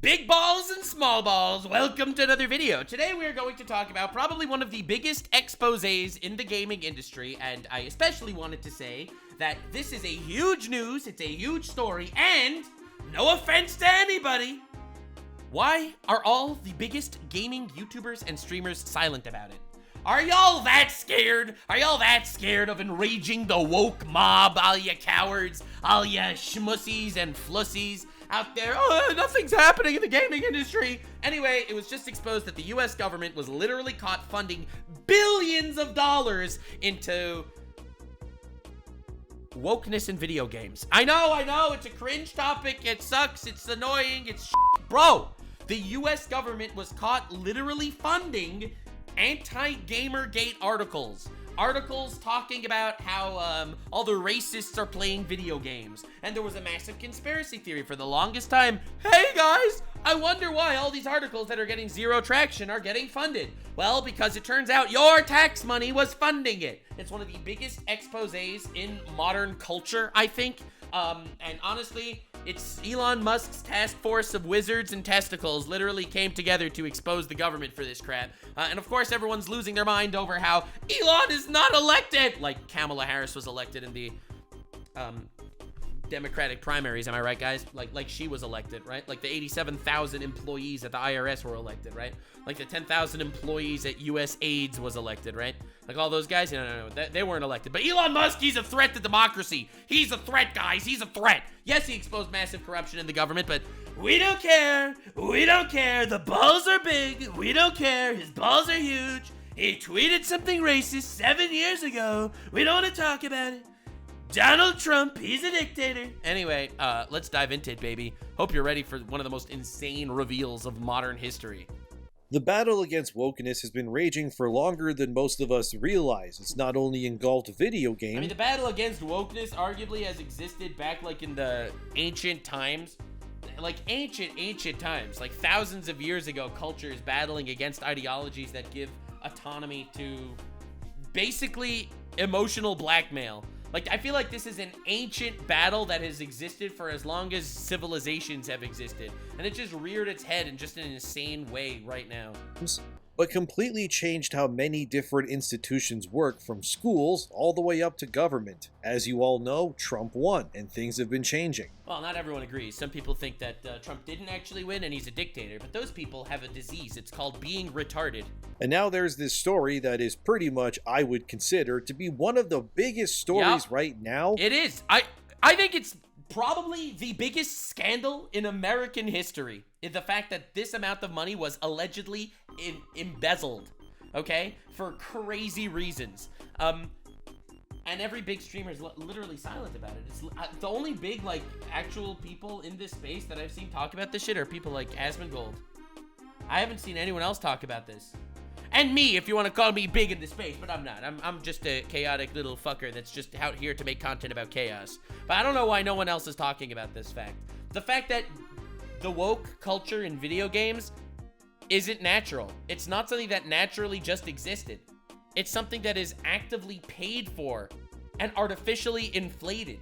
Big balls and small balls, welcome to another video. Today we are going to talk about probably one of the biggest exposés in the gaming industry, and I especially wanted to say that this is a huge news, it's a huge story, and no offense to anybody, why are all the biggest gaming YouTubers and streamers silent about it? Are y'all that scared? Are y'all that scared of enraging the woke mob, all ya cowards, all ya schmussies and flussies out there? Oh, nothing's happening in the gaming industry. Anyway, it was just exposed that the US government was literally caught funding billions of dollars into wokeness in video games. I know, it's a cringe topic, it sucks, it's annoying, it's shit. Bro, the US government was caught literally funding anti-Gamergate articles talking about how all the racists are playing video games, and there was a massive conspiracy theory for the longest time. Hey guys, I wonder why all these articles that are getting zero traction are getting funded. Well, because it turns out your tax money was funding it. It's one of the biggest exposés in modern culture, I think. And honestly, it's Elon Musk's task force of wizards and testicles literally came together to expose the government for this crap. And of course, everyone's losing their mind over how Elon is not elected. Like Kamala Harris was elected in the Democratic primaries, am I right, guys? Like she was elected, right? Like the 87,000 employees at the IRS were elected, right? Like the 10,000 employees at USAID was elected, right? Like all those guys, no, they weren't elected. But Elon Musk, he's a threat to democracy. He's a threat, guys, he's a threat. Yes, he exposed massive corruption in the government, but we don't care. We don't care. The balls are big. We don't care. His balls are huge. He tweeted something racist 7 years ago. We don't want to talk about it. Donald Trump, he's a dictator. Anyway, let's dive into it, baby. Hope you're ready for one of the most insane reveals of modern history. The battle against wokeness has been raging for longer than most of us realize. It's not only engulfed video games. I mean, the battle against wokeness arguably has existed back like in the ancient times. Like ancient times. Like thousands of years ago, culture is battling against ideologies that give autonomy to basically emotional blackmail. Like, I feel like this is an ancient battle that has existed for as long as civilizations have existed. And it just reared its head in just an insane way right now. But completely changed how many different institutions work, from schools all the way up to government. As you all know, Trump won, and things have been changing. Well, not everyone agrees. Some people think that Trump didn't actually win and he's a dictator, but those people have a disease. It's called being retarded. And now there's this story that is pretty much, I would consider, to be one of the biggest stories right now. It is. I think it's probably the biggest scandal in American history. The fact that this amount of money was allegedly embezzled, okay, for crazy reasons. And every big streamer is literally silent about it. It's the only big, like, actual people in this space that I've seen talk about this shit are people like Asmongold. I haven't seen anyone else talk about this. And me, if you want to call me big in the space, but I'm not. I'm just a chaotic little fucker that's just out here to make content about chaos. But I don't know why no one else is talking about this fact. The fact that the woke culture in video games isn't natural. It's not something that naturally just existed. It's something that is actively paid for and artificially inflated.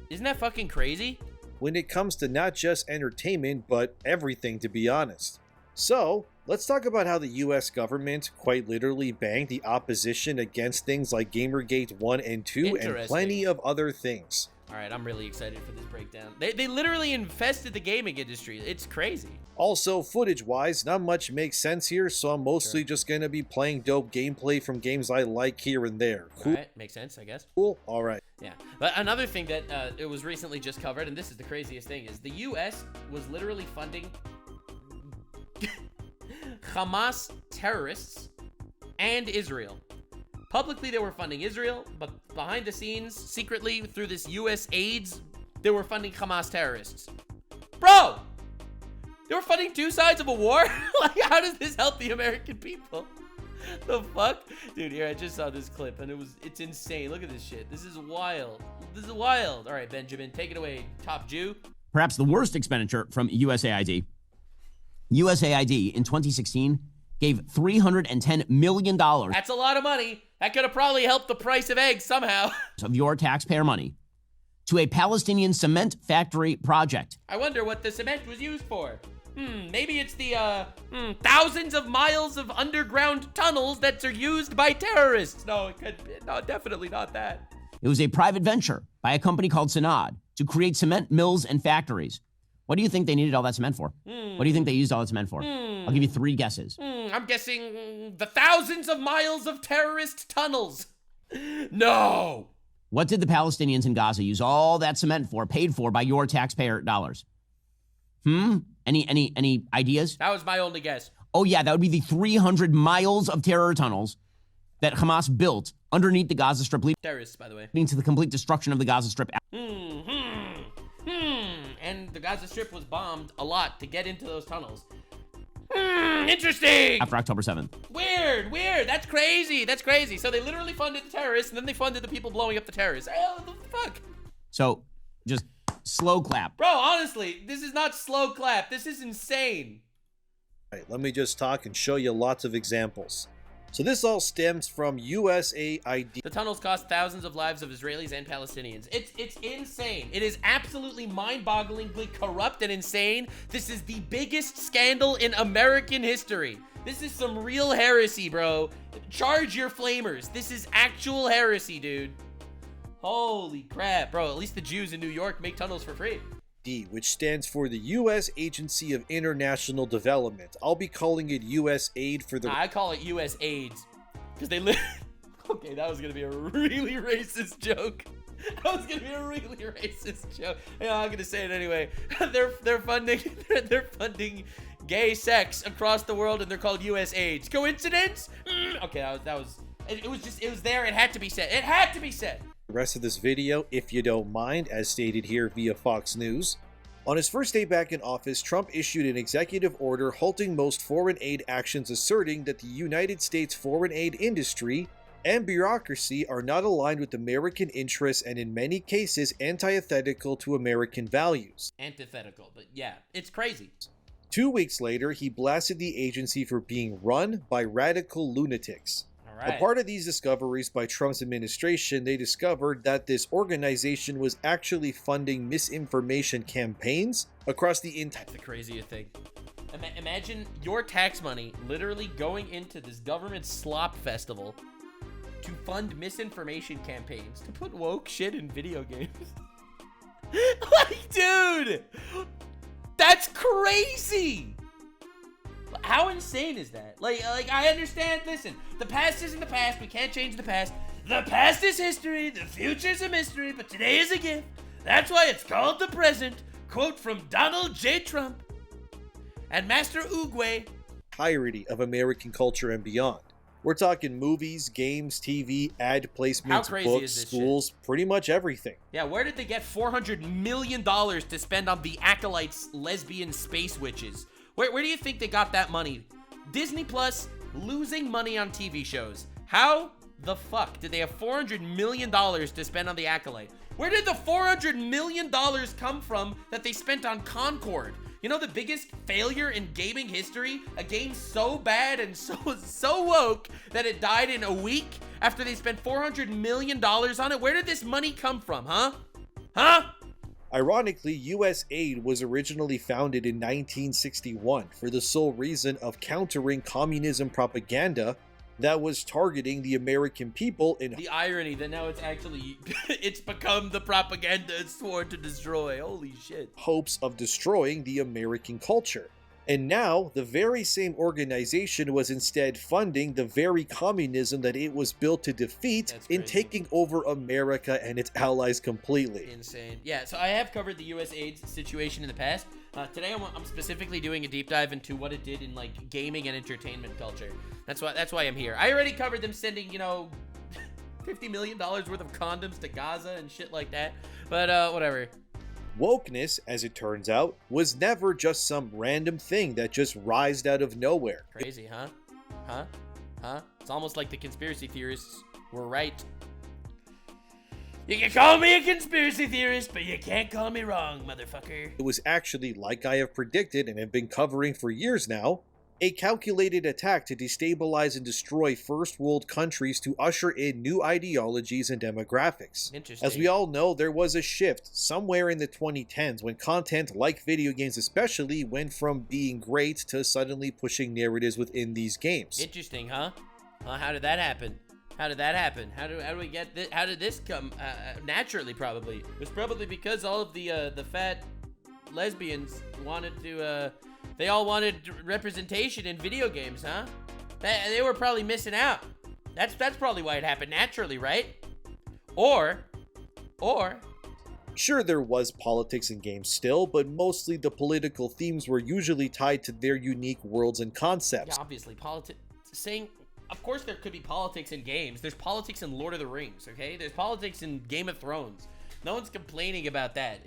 Isn't that fucking crazy? When it comes to not just entertainment, but everything, to be honest. So, let's talk about how the US government quite literally banged the opposition against things like Gamergate 1 and 2 and plenty of other things. Alright, I'm really excited for this breakdown. They literally infested the gaming industry. It's crazy. Also, footage-wise, not much makes sense here, so I'm mostly just gonna be playing dope gameplay from games I like here and there. Cool? Alright, makes sense, I guess. Cool? Alright. Yeah, but another thing that it was recently just covered, and this is the craziest thing, is the US was literally funding Hamas terrorists and Israel. Publicly, they were funding Israel, but behind the scenes, secretly, through this USAID, they were funding Hamas terrorists. Bro! They were funding two sides of a war? Like, how does this help the American people? The fuck? Dude, here, I just saw this clip, and it's insane. Look at this shit. This is wild. This is wild. All right, Benjamin, take it away, top Jew. Perhaps the worst expenditure from USAID. USAID in 2016 gave $310 million. That's a lot of money. That could have probably helped the price of eggs somehow. Of your taxpayer money to a Palestinian cement factory project. I wonder what the cement was used for. Maybe it's the thousands of miles of underground tunnels that are used by terrorists. No, it could be. No, definitely not that. It was a private venture by a company called Sanad to create cement mills and factories. What do you think they needed all that cement for? What do you think they used all that cement for? I'll give you 3 guesses. I'm guessing the thousands of miles of terrorist tunnels. No. What did the Palestinians in Gaza use all that cement for, paid for by your taxpayer dollars? Any ideas? That was my only guess. Oh yeah, that would be the 300 miles of terror tunnels that Hamas built underneath the Gaza Strip, Terrorists, by the way. leading to the complete destruction of the Gaza Strip. And the Gaza Strip was bombed a lot to get into those tunnels. Interesting. After October 7th. Weird. That's crazy. So they literally funded the terrorists, and then they funded the people blowing up the terrorists. What the fuck? So, just slow clap. Bro, honestly, this is not slow clap. This is insane. All right, let me just talk and show you lots of examples. So this all stems from USAID. The tunnels cost thousands of lives of Israelis and Palestinians. It's insane. It is absolutely mind-bogglingly corrupt and insane. This is the biggest scandal in American history. This is some real heresy, bro. Charge your flamers. This is actual heresy, dude. Holy crap, bro. At least the Jews in New York make tunnels for free. Which stands for the U.S. Agency of International Development. I'll be calling it USAID for the... I call it US AIDS. Because they live... Okay, that was going to be a really racist joke. Yeah, I'm going to say it anyway. They're funding gay sex across the world, and they're called US AIDS. Coincidence? Okay, that was... It was there. It had to be said. The rest of this video, if you don't mind, as stated here via Fox News. On his first day back in office, Trump issued an executive order halting most foreign aid actions, asserting that the United States foreign aid industry and bureaucracy are not aligned with American interests and in many cases antithetical to American values. Antithetical, but yeah, it's crazy. 2 weeks later, he blasted the agency for being run by radical lunatics. Right. A part of these discoveries by Trump's administration, they discovered that this organization was actually funding misinformation campaigns across the entire... That's the craziest thing. Imagine your tax money literally going into this government slop festival to fund misinformation campaigns, to put woke shit in video games. Like, dude! That's crazy! How insane is that? Like I understand, listen, the past isn't the past, we can't change the past. The past is history, the future's a mystery, but today is a gift. That's why it's called the present. Quote from Donald J. Trump and Master Oogway. Entirety of American culture and beyond. We're talking movies, games, TV, ad placements, books, schools, pretty much everything. Yeah, where did they get $400 million to spend on the Acolytes lesbian space witches? Where do you think they got that money? Disney Plus losing money on TV shows. How the fuck did they have $400 million to spend on the Acolyte? Where did the $400 million come from that they spent on Concord? You know, the biggest failure in gaming history? A game so bad and so woke that it died in a week after they spent $400 million on it? Where did this money come from, huh? Ironically, USAID was originally founded in 1961 for the sole reason of countering communism propaganda that was targeting the American people in... The irony that now it's become the propaganda it's sworn to destroy. Holy shit. ...hopes of destroying the American culture. And now, the very same organization was instead funding the very communism that it was built to defeat in taking over America and its allies completely. Insane. Yeah, so I have covered the USAID situation in the past. Today I'm specifically doing a deep dive into what it did in like gaming and entertainment culture. That's why I'm here. I already covered them sending, $50 million worth of condoms to Gaza and shit like that. But whatever. Wokeness, as it turns out, was never just some random thing that just rised out of nowhere. Crazy, huh? It's almost like the conspiracy theorists were right. You can call me a conspiracy theorist, but you can't call me wrong, motherfucker. It was actually, like I have predicted and have been covering for years now, A calculated attack to destabilize and destroy first world countries to usher in new ideologies and demographics. Interesting. As we all know, there was a shift somewhere in the 2010s when content like video games especially went from being great to suddenly pushing narratives within these games. Interesting, huh? How did that happen? How did that happen? How do we get this? How did this come? Naturally, probably. It was probably because all of the fat lesbians wanted to, they all wanted representation in video games, huh? They were probably missing out. That's probably why it happened naturally, right? Or Sure, there was politics in games still, but mostly the political themes were usually tied to their unique worlds and concepts. yeah, obviously of course there could be politics in games. There's politics in Lord of the Rings, okay? There's politics in Game of Thrones. No one's complaining about that.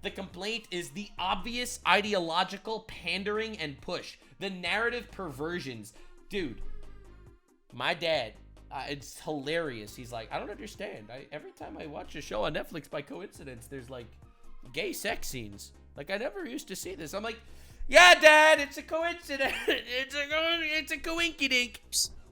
The complaint is the obvious ideological pandering and push. The narrative perversions. Dude, my dad, it's hilarious. He's like, I don't understand. Every time I watch a show on Netflix by coincidence, there's like gay sex scenes. Like, I never used to see this. I'm like, yeah, Dad, it's a coincidence. It's a coinkydink.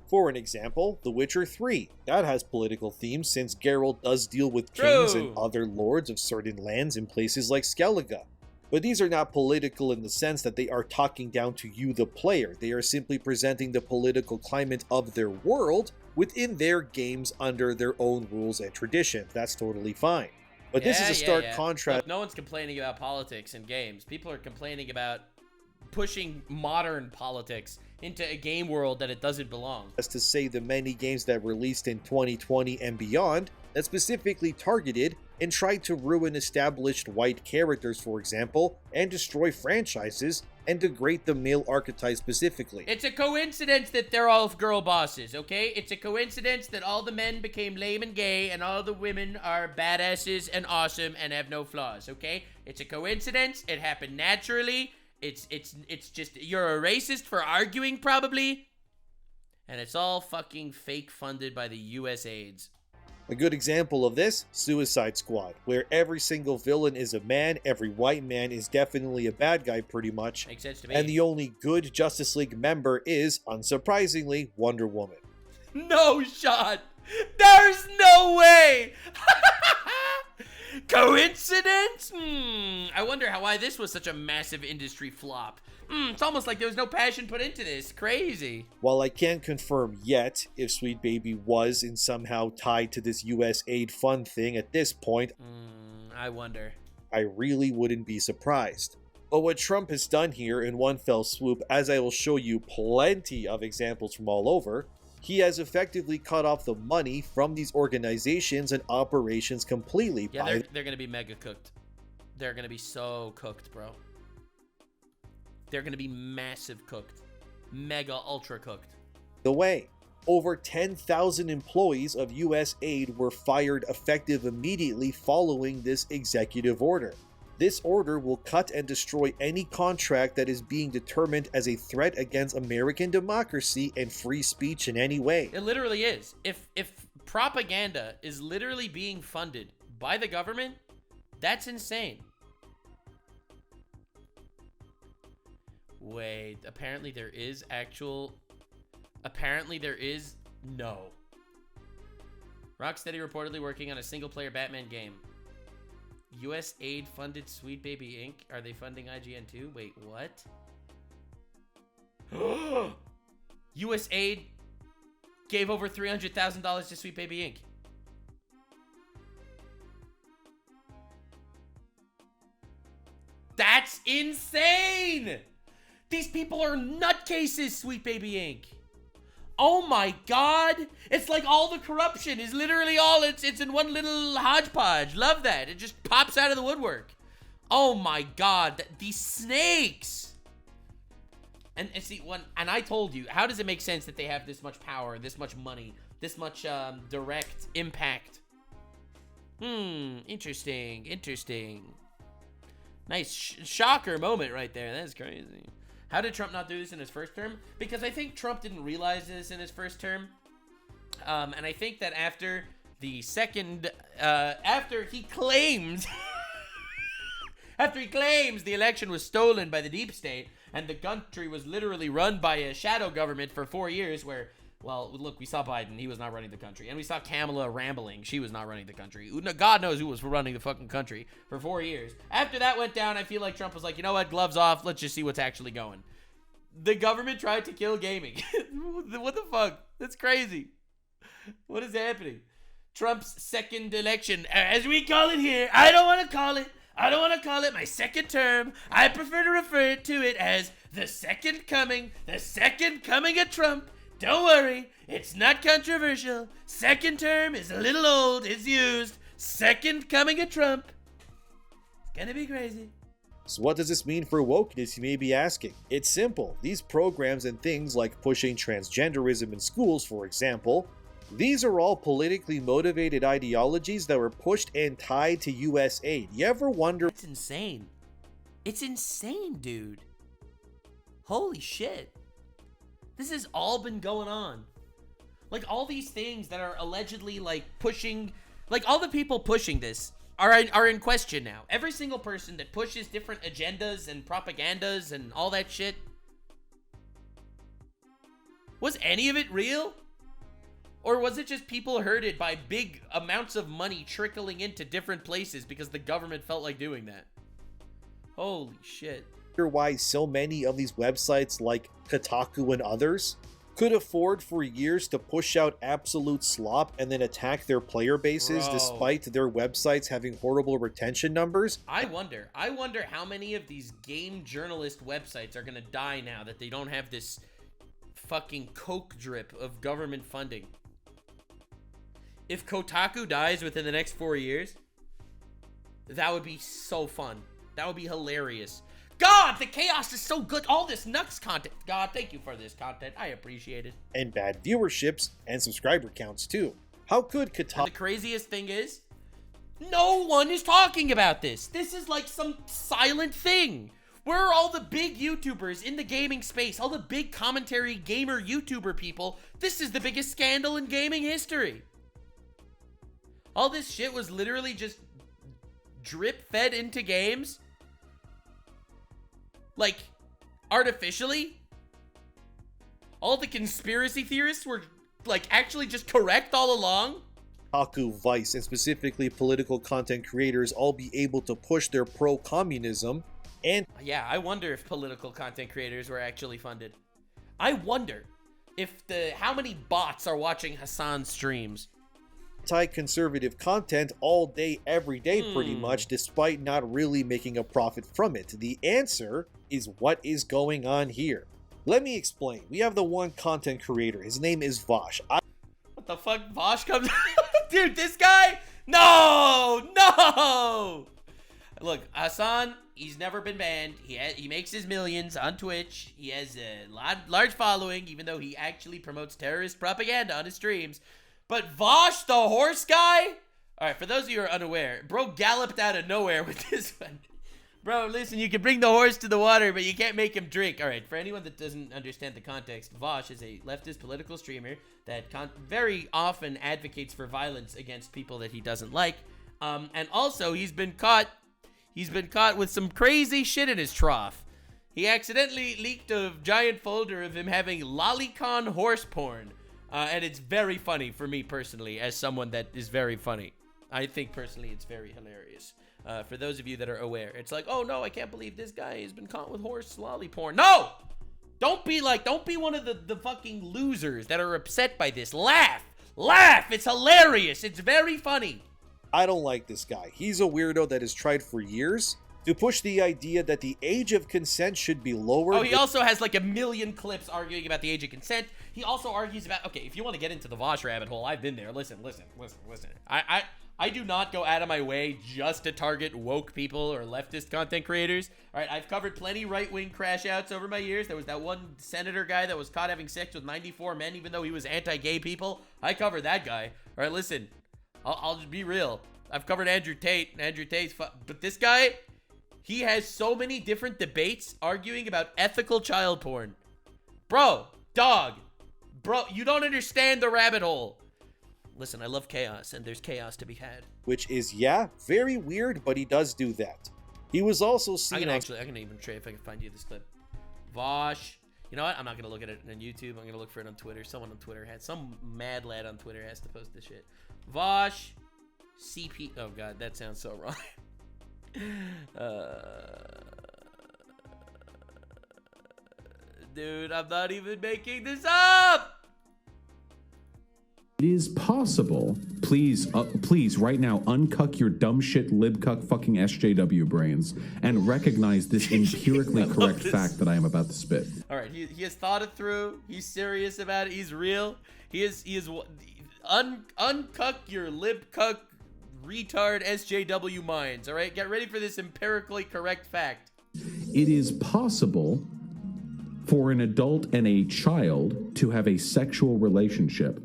For an example, The Witcher 3. That has political themes since Geralt does deal with kings and other lords of certain lands in places like Skellige. But these are not political in the sense that they are talking down to you, the player. They are simply presenting the political climate of their world within their games under their own rules and traditions. That's totally fine. But this is a stark contrast. Look, no one's complaining about politics in games. People are complaining about pushing modern politics into a game world that it doesn't belong. As to say the many games that released in 2020 and beyond that specifically targeted and tried to ruin established white characters, for example, and destroy franchises and degrade the male archetype specifically. It's a coincidence that they're all girl bosses, okay? It's a coincidence that all the men became lame and gay and all the women are badasses and awesome and have no flaws, okay? It's a coincidence. It happened naturally. It's just, you're a racist for arguing, probably. And it's all fucking fake funded by the USAID. A good example of this, Suicide Squad, where every single villain is a man, every white man is definitely a bad guy pretty much. Makes sense to me. And the only good Justice League member is, unsurprisingly, Wonder Woman. No shot! There's no way! Coincidence? I wonder why this was such a massive industry flop. It's almost like there was no passion put into this. Crazy. While I can't confirm yet if Sweet Baby was and somehow tied to this USAID fund thing at this point, I wonder. I really wouldn't be surprised. But what Trump has done here in one fell swoop, as I will show you plenty of examples from all over, he has effectively cut off the money from these organizations and operations completely. Yeah, they're going to be mega cooked. They're going to be so cooked, bro. They're going to be massive cooked. Mega ultra cooked. The way, over 10,000 employees of USAID were fired effective immediately following this executive order. This order will cut and destroy any contract that is being determined as a threat against American democracy and free speech in any way. It literally is. If propaganda is literally being funded by the government, that's insane. Wait, apparently there is no. Rocksteady reportedly working on a single-player Batman game. USAID funded Sweet Baby Inc. Are they funding IGN too? Wait, what? USAID gave over $300,000 to Sweet Baby Inc. That's insane! These people are nutcases, Sweet Baby Inc. Oh my god! It's like all the corruption is literally all, it's in one little hodgepodge. Love that. It just pops out of the woodwork. Oh my god, these snakes! And see, and I told you, how does it make sense that they have this much power, this much money, this much direct impact? Interesting. Nice shocker moment right there. That's crazy. How did Trump not do this in his first term? Because I think Trump didn't realize this in his first term. And I think that after the second, after he claimed, After he claims the election was stolen by the deep state and the country was literally run by a shadow government for 4 years where, well, look, we saw Biden. He was not running the country. And we saw Kamala rambling. She was not running the country. God knows who was running the fucking country for 4 years. After that went down, I feel like Trump was like, you know what? Gloves off. Let's just see what's actually going. The government tried to kill gaming. What the fuck? That's crazy. What is happening? Trump's second election, as we call it here. I don't want to call it my second term. I prefer to refer to it as the second coming of Trump. Don't worry, it's not controversial. Second term is a little old, it's used. Second coming of Trump. It's gonna be crazy. So what does this mean for wokeness, you may be asking? It's simple. These programs and things like pushing transgenderism in schools, for example, these are all politically motivated ideologies that were pushed and tied to US aid. You ever wonder? It's insane. It's insane, dude. Holy shit. This has all been going on. Like, all these things that are allegedly, like, pushing... Like, all the people pushing this are in question now. Every single person that pushes different agendas and propagandas and all that shit. Was any of it real? Or was it just people herded by big amounts of money trickling into different places because the government felt like doing that? Holy shit. Why so many of these websites like Taku and others could afford for years to push out absolute slop and then attack their player bases despite their websites having horrible retention numbers? I wonder how many of these game journalist websites are gonna die now that they don't have this fucking coke drip of government funding. If Kotaku dies within the next 4 years, that would be so fun. That would be hilarious. God, the chaos is so good. All this Nux content. God, thank you for this content. I appreciate it. And bad viewerships and subscriber counts too. How could And Kotaku... the craziest thing is, no one is talking about this. This is like some silent thing. Where are all the big YouTubers in the gaming space? All the big commentary gamer YouTuber people? This is the biggest scandal in gaming history. All this shit was literally just drip fed into games. Like, artificially. All the conspiracy theorists were, like, actually just correct all along. Taku, Vice, and specifically political content creators all be able to push their pro-communism and... Yeah, I wonder if political content creators were actually funded. I wonder if how many bots are watching Hassan's streams. Anti-conservative content all day, every day, pretty much, despite not really making a profit from it. The answer is what is going on here. Let me explain. We have the one content creator. His name is Vosh. What the fuck? Vosh comes... Dude, this guy? No! No! Look, Hassan, he's never been banned. He makes his millions on Twitch. He has a large following, even though he actually promotes terrorist propaganda on his streams. But Vosh, the horse guy? Alright, for those of you who are unaware, bro galloped out of nowhere with this one. Bro, listen, you can bring the horse to the water, but you can't make him drink. Alright, for anyone that doesn't understand the context, Vosh is a leftist political streamer that very often advocates for violence against people that he doesn't like. And also, he's been caught with some crazy shit in his trough. He accidentally leaked a giant folder of him having lolicon horse porn. And it's very funny for me personally, as someone that is very funny. I think personally it's very hilarious. For those of you that are aware, it's like, oh no, I can't believe this guy has been caught with horse lolly porn. No! Don't be one of the fucking losers that are upset by this. Laugh! Laugh! It's hilarious! It's very funny. I don't like this guy. He's a weirdo that has tried for years to push the idea that the age of consent should be lowered. Oh, he also has like a million clips arguing about the age of consent. He also argues about, okay, if you want to get into the Vosh rabbit hole, I've been there. Listen. I do not go out of my way just to target woke people or leftist content creators. All right, I've covered plenty right-wing crash outs over my years. There was that one senator guy that was caught having sex with 94 men, even though he was anti-gay people. I covered that guy. All right, listen, I'll just be real. I've covered Andrew Tate, and Andrew Tate's but this guy, he has so many different debates arguing about ethical child porn. Bro, you don't understand the rabbit hole. Listen, I love chaos, and there's chaos to be had. Which is, yeah, very weird, but he does do that. He was also I seen can on even try if I can find you this clip. Vosh. You know what? I'm not gonna look at it on YouTube. I'm gonna look for it on Twitter. Someone on Twitter some mad lad on Twitter has to post this shit. Vosh CP. Oh god, that sounds so wrong. Dude, I'm not even making this up. It is possible. Please, please, right now, uncuck your dumb shit, libcuck, fucking SJW brains, and recognize this empirically correct fact that I am about to spit. All right, he has thought it through. He's serious about it. He's real. He is uncuck your libcuck, retard SJW minds. All right, get ready for this empirically correct fact. It is possible for an adult and a child to have a sexual relationship,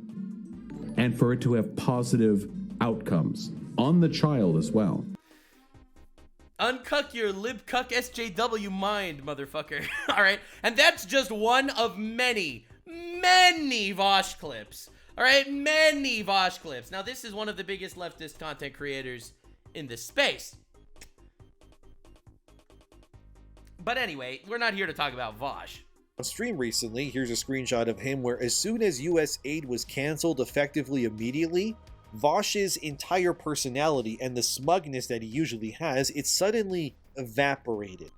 and for it to have positive outcomes on the child as well. Uncuck your libcuck SJW mind, motherfucker. All right, and that's just one of many Vosh clips. All right, many Vosh clips. Now, this is one of the biggest leftist content creators in this space. But anyway, we're not here to talk about Vosh. on stream recently. Here's a screenshot of him where as soon as US aid was canceled effectively immediately, Vosh's entire personality and the smugness that he usually has, it suddenly evaporated.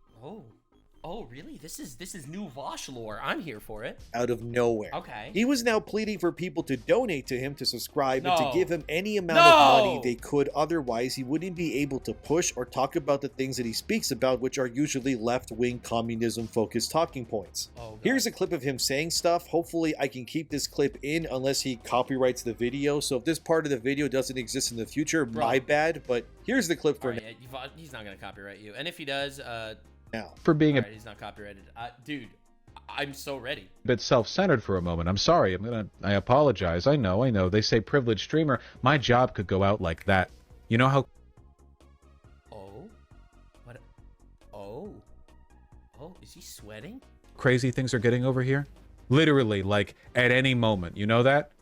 Oh, really? This is new Vosh lore. I'm here for it. Out of nowhere. Okay. He was now pleading for people to donate to him, to subscribe, and to give him any amount No. of money they could. Otherwise, he wouldn't be able to push or talk about the things that he speaks about, which are usually left-wing communism-focused talking points. Oh, God. Here's a clip of him saying stuff. Hopefully, I can keep this clip in unless he copyrights the video. So if this part of the video doesn't exist in the future, my bad. But here's the clip for All right, yeah, he's not going to copyright you. And if he does, now. For being Alright, he's not copyrighted. Dude, I'm so ready. a bit self-centered for a moment. I'm sorry. I apologize. I know. They say privileged streamer. My job could go out like that. You know how Oh? What? Oh, is he sweating? crazy things are getting over here? Literally, like, at any moment. You know that?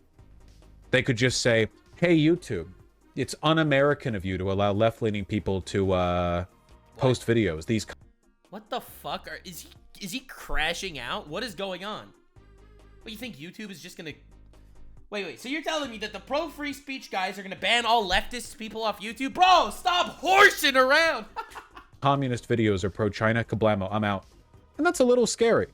They could just say, hey, YouTube, it's un-American of you to allow left-leaning people to, post videos. These... What the fuck? Is he crashing out? What is going on? What, you think YouTube is just gonna... Wait, so you're telling me that the pro-free speech guys are gonna ban all leftist people off YouTube? Bro, stop horsing around! communist videos are pro-China, kablamo, I'm out. And that's a little scary.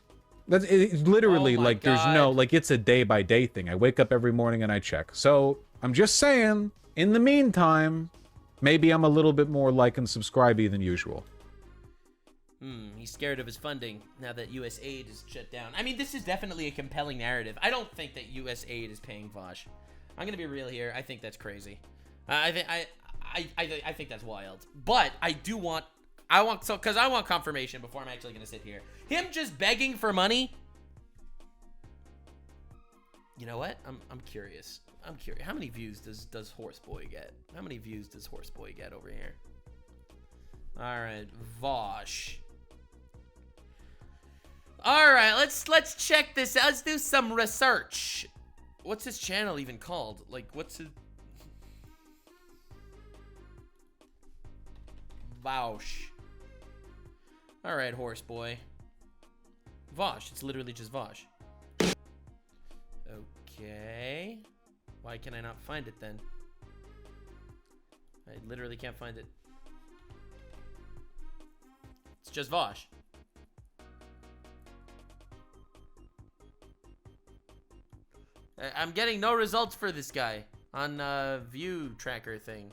It's literally Oh my like, God. there's no, like, it's a day-by-day thing. I wake up every morning and I check. So, I'm just saying, in the meantime, maybe I'm a little bit more like and subscribey than usual. He's scared of his funding now that US aid is shut down. I mean, this is definitely a compelling narrative. I don't think that US aid is paying Vosh. I'm gonna be real here. I think that's crazy. I think that's wild. But I want confirmation before I'm actually gonna sit here. Him just begging for money. You know what? I'm curious. How many views does Horseboy get? How many views does Horseboy get over here? All right, Vosh. All right, let's check this out. Let's do some research. What's his channel even called? Like, what's his... Vosh. All right, Horseboy. Vosh. It's literally just Vosh. Okay. Why can I not find it then? I literally can't find it. It's just Vosh. I'm getting no results for this guy on view tracker thing.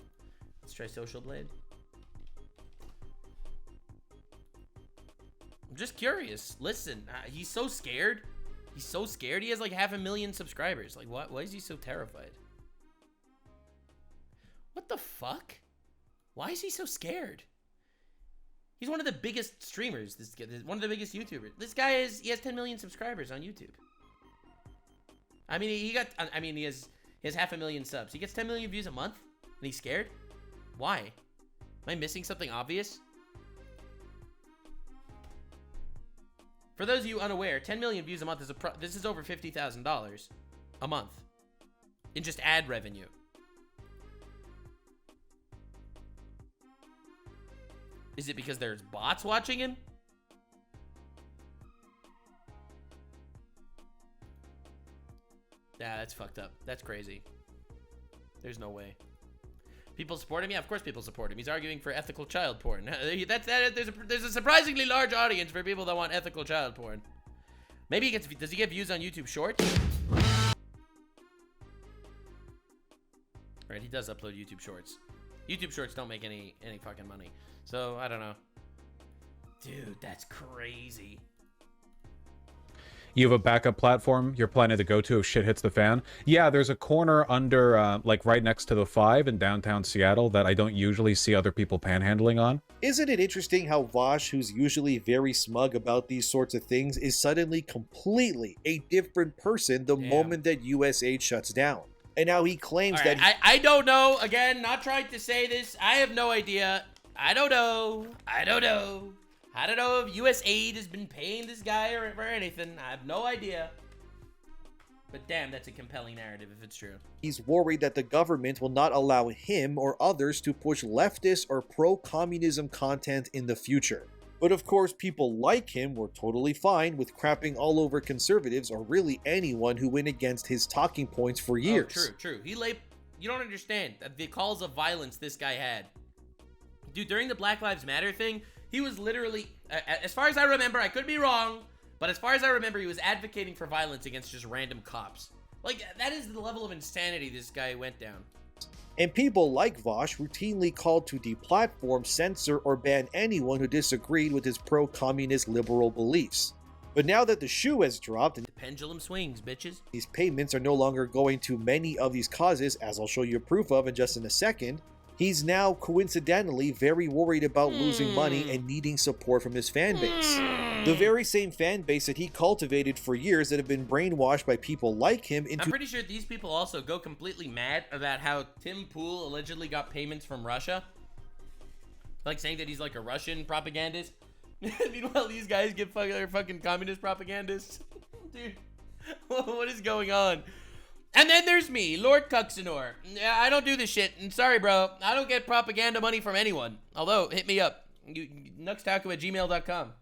Let's try Social Blade. I'm just curious. Listen, he's so scared. He's so scared. He has like 500,000 subscribers. Like, why is he so terrified? What the fuck? Why is he so scared? He's one of the biggest streamers. This guy, one of the biggest YouTubers. This guy he has 10 million subscribers on YouTube. I mean, he has 500,000 subs. He gets 10 million views a month, and he's scared. Why? Am I missing something obvious? For those of you unaware, 10 million views a month is this is over $50,000 a month in just ad revenue. Is it because there's bots watching him? Yeah, that's fucked up. That's crazy. There's no way. People support him? Yeah, of course people support him. He's arguing for ethical child porn. There's a surprisingly large audience for people that want ethical child porn. Maybe he gets, does he get views on YouTube Shorts? Right, he does upload YouTube Shorts. YouTube Shorts don't make any fucking money. So, I don't know. Dude, that's crazy. You have a backup platform you're planning to go to if shit hits the fan? Yeah, there's a corner under, like right next to the 5 in downtown Seattle that I don't usually see other people panhandling on. Isn't it interesting how Vosh, who's usually very smug about these sorts of things, is suddenly completely a different person the moment that USAID shuts down? And now he claims that... I don't know. Again, not trying to say this. I have no idea. I don't know. I don't know if USAID has been paying this guy or anything. I have no idea. But damn, that's a compelling narrative if it's true. He's worried that the government will not allow him or others to push leftist or pro-communism content in the future. But of course, people like him were totally fine with crapping all over conservatives or really anyone who went against his talking points for years. Oh, true. You don't understand the calls of violence this guy had. Dude, during the Black Lives Matter thing, he was literally, as far as I remember, I could be wrong, but as far as I remember, he was advocating for violence against just random cops. Like, that is the level of insanity this guy went down. And people like Vosh routinely called to deplatform, censor, or ban anyone who disagreed with his pro-communist liberal beliefs. But now that the shoe has dropped, and the pendulum swings, bitches. These payments are no longer going to many of these causes, as I'll show you proof of in just in a second, he's now coincidentally very worried about losing money and needing support from his fan base. The very same fan base that he cultivated for years that have been brainwashed by people like him into... I'm pretty sure these people also go completely mad about how Tim Pool allegedly got payments from Russia. Like saying that he's like a Russian propagandist. Meanwhile, these guys get fucking communist propagandists. Dude, what is going on? And then there's me, Lord Nuxanor. Yeah, I don't do this shit. And sorry, bro. I don't get propaganda money from anyone. Although, hit me up. nuxtaku@gmail.com.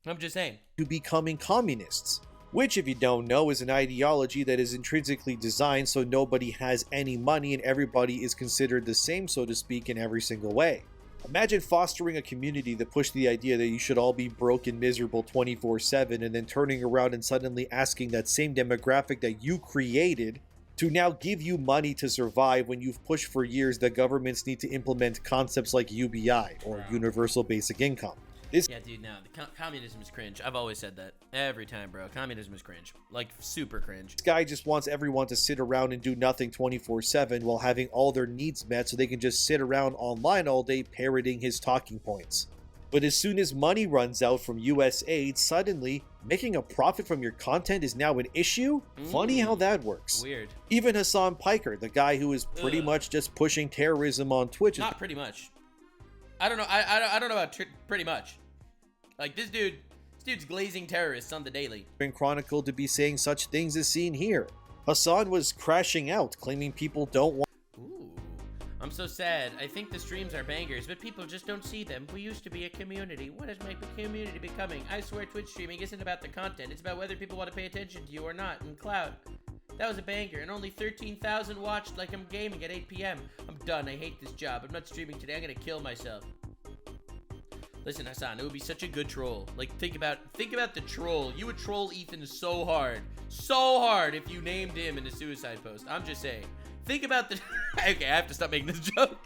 I'm just saying. To becoming communists. Which, if you don't know, is an ideology that is intrinsically designed so nobody has any money and everybody is considered the same, so to speak, in every single way. Imagine fostering a community that pushed the idea that you should all be broke and miserable 24/7 and then turning around and suddenly asking that same demographic that you created to now give you money to survive when you've pushed for years that governments need to implement concepts like UBI or Universal Basic Income. Yeah, dude, no, communism is cringe. I've always said that. Every time, bro. Communism is cringe. Like, super cringe. This guy just wants everyone to sit around and do nothing 24/7 while having all their needs met so they can just sit around online all day parroting his talking points. But as soon as money runs out from USAID, suddenly, making a profit from your content is now an issue? Funny how that works. Weird. Even Hassan Piker, the guy who is pretty much just pushing terrorism on Twitch. Not pretty much. I don't know. I don't know about pretty much. Like, this dude's glazing terrorists on the daily. Been chronicled to be saying such things as seen here. Hassan was crashing out, claiming people don't want... Ooh, I'm so sad. I think the streams are bangers, but people just don't see them. We used to be a community. What is my community becoming? I swear Twitch streaming isn't about the content. It's about whether people want to pay attention to you or not. And Cloud, that was a banger, and only 13,000 watched like I'm gaming at 8 p.m. I'm done. I hate this job. I'm not streaming today. I'm gonna kill myself. Listen, Hassan, it would be such a good troll. Like, think about the troll. You would troll Ethan so hard if you named him in a suicide post. I'm just saying. Think about the... Okay, I have to stop making this joke.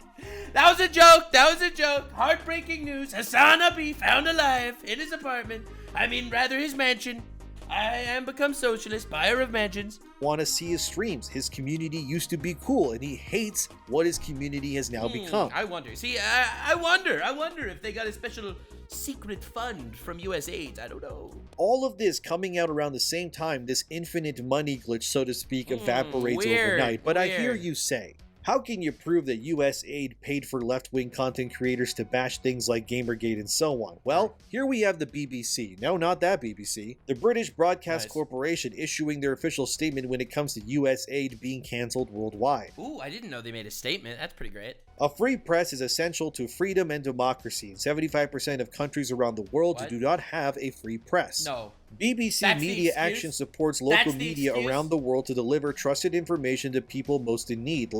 That was a joke. Heartbreaking news. Hassan Abi found alive in his apartment. I mean, rather his mansion. I am become socialist, buyer of mansions. Want to see his streams. His community used to be cool, and he hates what his community has now become. I wonder. See, I wonder if they got a special secret fund from USAID. I don't know. All of this coming out around the same time, this infinite money glitch, so to speak, evaporates overnight. But I hear you say, How can you prove that US aid paid for left-wing content creators to bash things like Gamergate and so on? Well, here we have the BBC. No, not that BBC. The British Broadcast Corporation issuing their official statement when it comes to US aid being cancelled worldwide. Ooh, I didn't know they made a statement. That's pretty great. A free press is essential to freedom and democracy, and 75% of countries around the world do not have a free press. No. BBC Media Action supports local media around the world to deliver trusted information to people most in need.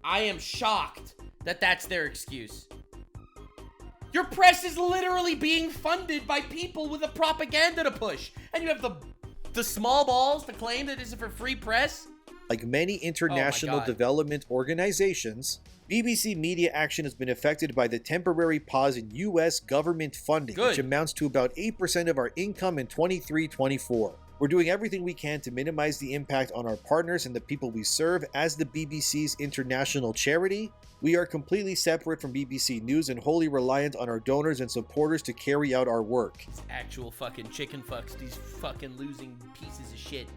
I am shocked that that's their excuse. Your press is literally being funded by people with a propaganda to push. And you have the small balls to claim that this is for free press? Like many international development organizations, BBC Media Action has been affected by the temporary pause in U.S. government funding, which amounts to about 8% of our income in 23-24. We're doing everything we can to minimize the impact on our partners and the people we serve. As the BBC's international charity, we are completely separate from BBC News and wholly reliant on our donors and supporters to carry out our work. These actual fucking chicken fucks, these fucking losing pieces of shit.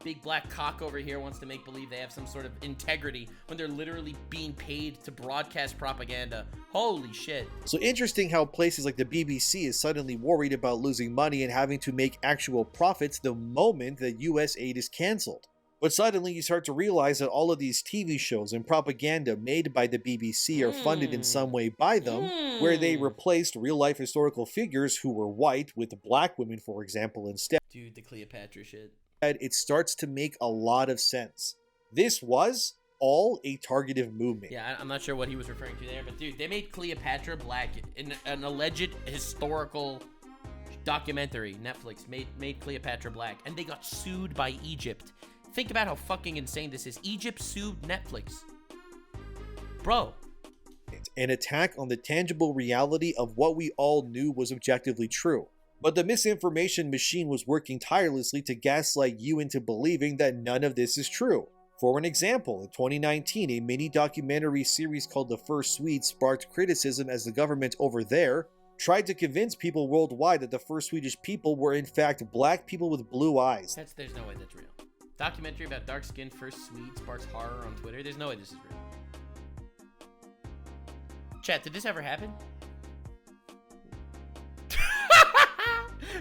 Big black cock over here wants to make believe they have some sort of integrity when they're literally being paid to broadcast propaganda. Holy shit. So interesting how places like the BBC is suddenly worried about losing money and having to make actual profits the moment that US aid is cancelled. But suddenly you start to realize that all of these TV shows and propaganda made by the BBC are funded in some way by them, where they replaced real-life historical figures who were white with black women, for example, instead. Dude, the Cleopatra shit. It starts to make a lot of sense. This was all a targeted movement. Yeah, I'm not sure what he was referring to there, but dude, they made Cleopatra black in an alleged historical documentary. Netflix made Cleopatra black, and they got sued by Egypt. Think about how fucking insane this is. Egypt sued Netflix. Bro. An attack on the tangible reality of what we all knew was objectively true. But the misinformation machine was working tirelessly to gaslight you into believing that none of this is true. For an example, in 2019, a mini-documentary series called The First Swede sparked criticism as the government over there tried to convince people worldwide that the first Swedish people were in fact black people with blue eyes. There's no way that's real. Documentary about dark-skinned first Swede sparks horror on Twitter. There's no way this is real. Chat, did this ever happen?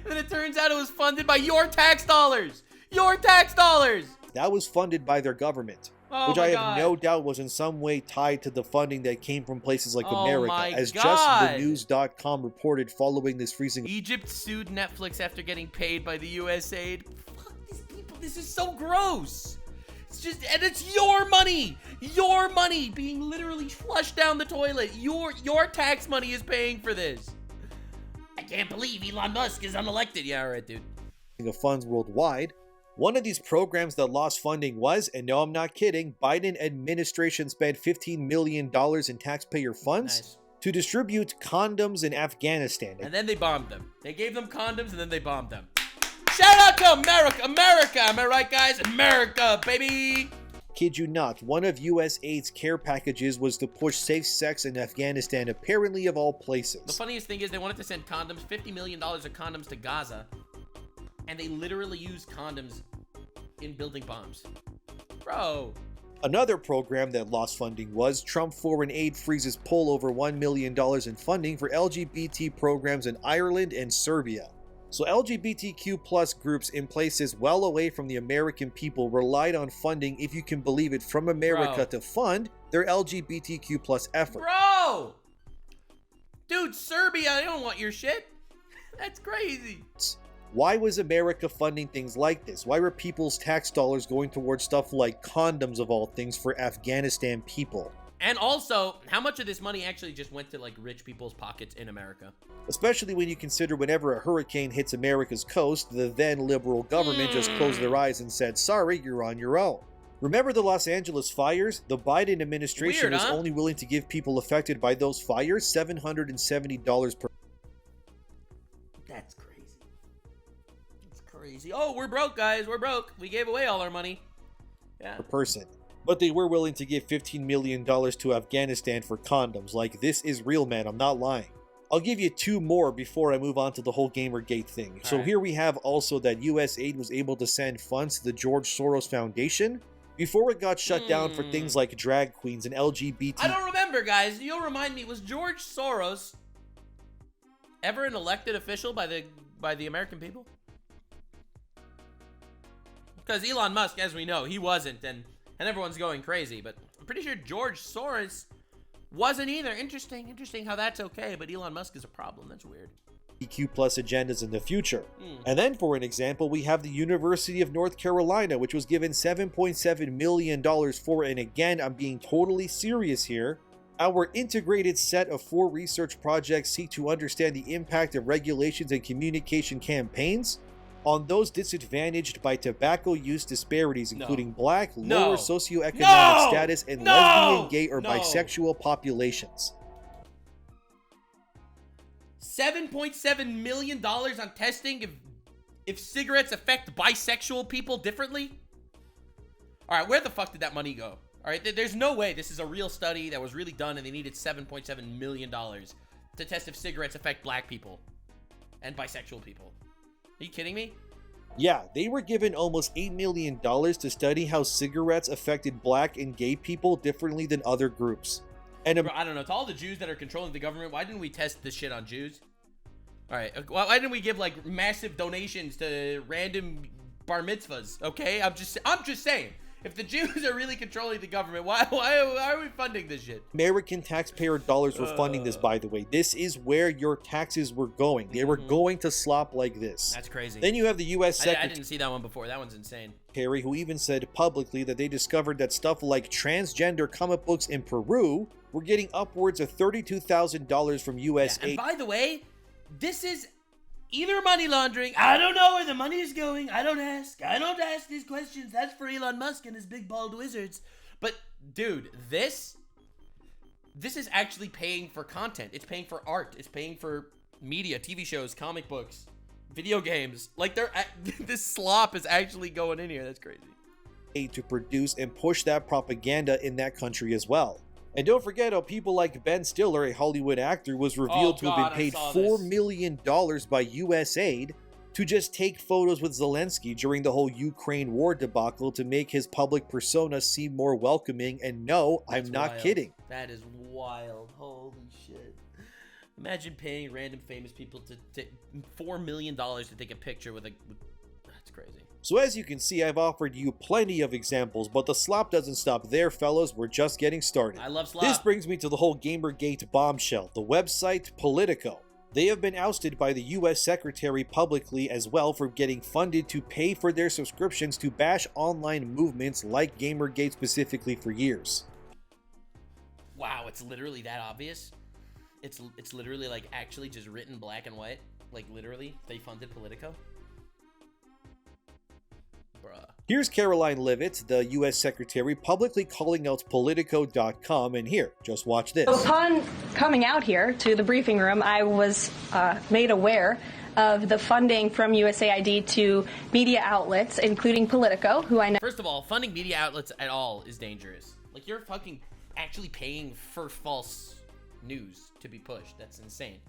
And then it turns out it was funded by your tax dollars! Your tax dollars! That was funded by their government, which I have no doubt was in some way tied to the funding that came from places like America, as justthenews.com reported following this freezing. Egypt sued Netflix after getting paid by the USAID. Fuck these people, this is so gross! It's just, and it's your money being literally flushed down the toilet. Your tax money is paying for this. I can't believe Elon Musk is unelected. Yeah, all right, dude. Of funds worldwide. One of these programs that lost funding was, and no, I'm not kidding, Biden administration spent $15 million in taxpayer funds to distribute condoms in Afghanistan. And then they bombed them. They gave them condoms and then they bombed them. Shout out to America, America. Am I right, guys? America, baby. Kid you not, one of USAID's care packages was to push safe sex in Afghanistan, apparently of all places. The funniest thing is they wanted to send condoms, $50 million of condoms to Gaza, and they literally used condoms in building bombs. Bro. Another program that lost funding was Trump Foreign Aid freezes pull over $1 million in funding for LGBT programs in Ireland and Serbia. So LGBTQ plus groups in places well away from the American people relied on funding, if you can believe it, from America to fund their LGBTQ plus effort. Bro! Dude, Serbia, I don't want your shit. That's crazy. Why was America funding things like this? Why were people's tax dollars going towards stuff like condoms of all things for Afghanistan people? And also, how much of this money actually just went to like rich people's pockets in America? Especially when you consider whenever a hurricane hits America's coast, the then liberal government just closed their eyes and said, sorry, you're on your own. Remember the Los Angeles fires? The Biden administration was only willing to give people affected by those fires $770 per. That's crazy. That's crazy. Oh, we're broke, guys. We're broke. We gave away all our money. Yeah. Per person. But they were willing to give $15 million to Afghanistan for condoms. Like, this is real, man. I'm not lying. I'll give you two more before I move on to the whole Gamergate thing. So here we have also that USAID was able to send funds to the George Soros Foundation before it got shut down for things like drag queens and LGBT. I don't remember, guys. You'll remind me. Was George Soros ever an elected official by the American people? Because Elon Musk, as we know, he wasn't, and everyone's going crazy. But I'm pretty sure George Soros wasn't either. Interesting how that's okay, but Elon Musk is a problem. That's weird. LGBTQ plus agendas in the future. And then, for an example, we have the University of North Carolina, which was given $7.7 million for, and again, I'm being totally serious here, our integrated set of 4 research projects seek to understand the impact of regulations and communication campaigns on those disadvantaged by tobacco use disparities, including Black, lower socioeconomic status, and lesbian, gay, or bisexual populations. $7.7 million on testing if cigarettes affect bisexual people differently? All right, where the fuck did that money go? All right, there's no way this is a real study that was really done and they needed $7.7 million to test if cigarettes affect Black people and bisexual people. Are you kidding me? Yeah, they were given almost $8 million to study how cigarettes affected Black and gay people differently than other groups. And Bro, I don't know, to all the Jews that are controlling the government, why didn't we test this shit on Jews? All right, why didn't we give like massive donations to random bar mitzvahs? Okay, I'm just saying, if the Jews are really controlling the government, why are we funding this shit? American taxpayer dollars were funding this, by the way. This is where your taxes were going. They were going to slop like this. That's crazy. Then you have the U.S. Secretary, I didn't see that one before. That one's insane. Who even said publicly that they discovered that stuff like transgender comic books in Peru were getting upwards of $32,000 from U.S. aid. And by the way, this is either money laundering. I don't know where the money is going. I don't ask these questions. That's for Elon Musk and his big bald wizards. But dude, this is actually paying for content. It's paying for art. It's paying for media, TV shows, comic books, video games. Like this slop is actually going in here. That's crazy. To produce and push that propaganda in that country as well. And don't forget how people like Ben Stiller, a Hollywood actor, was revealed to have been paid $4 million by USAID to just take photos with Zelensky during the whole Ukraine war debacle to make his public persona seem more welcoming. And no, I'm not kidding. That is wild. Holy shit. Imagine paying random famous people to $4 million to take a picture with that's crazy. So as you can see, I've offered you plenty of examples, but the slop doesn't stop there, fellas. We're just getting started. I love slop. This brings me to the whole Gamergate bombshell, the website Politico. They have been ousted by the U.S. Secretary publicly as well for getting funded to pay for their subscriptions to bash online movements like Gamergate specifically for years. Wow, it's literally that obvious? It's literally like actually just written black and white? Like literally, they funded Politico? Here's Caroline Leavitt, the U.S. Secretary, publicly calling out Politico.com, and here, just watch this. Upon coming out here to the briefing room, I was made aware of the funding from USAID to media outlets, including Politico, who I know. First of all, funding media outlets at all is dangerous. Like, you're fucking actually paying for false news to be pushed. That's insane.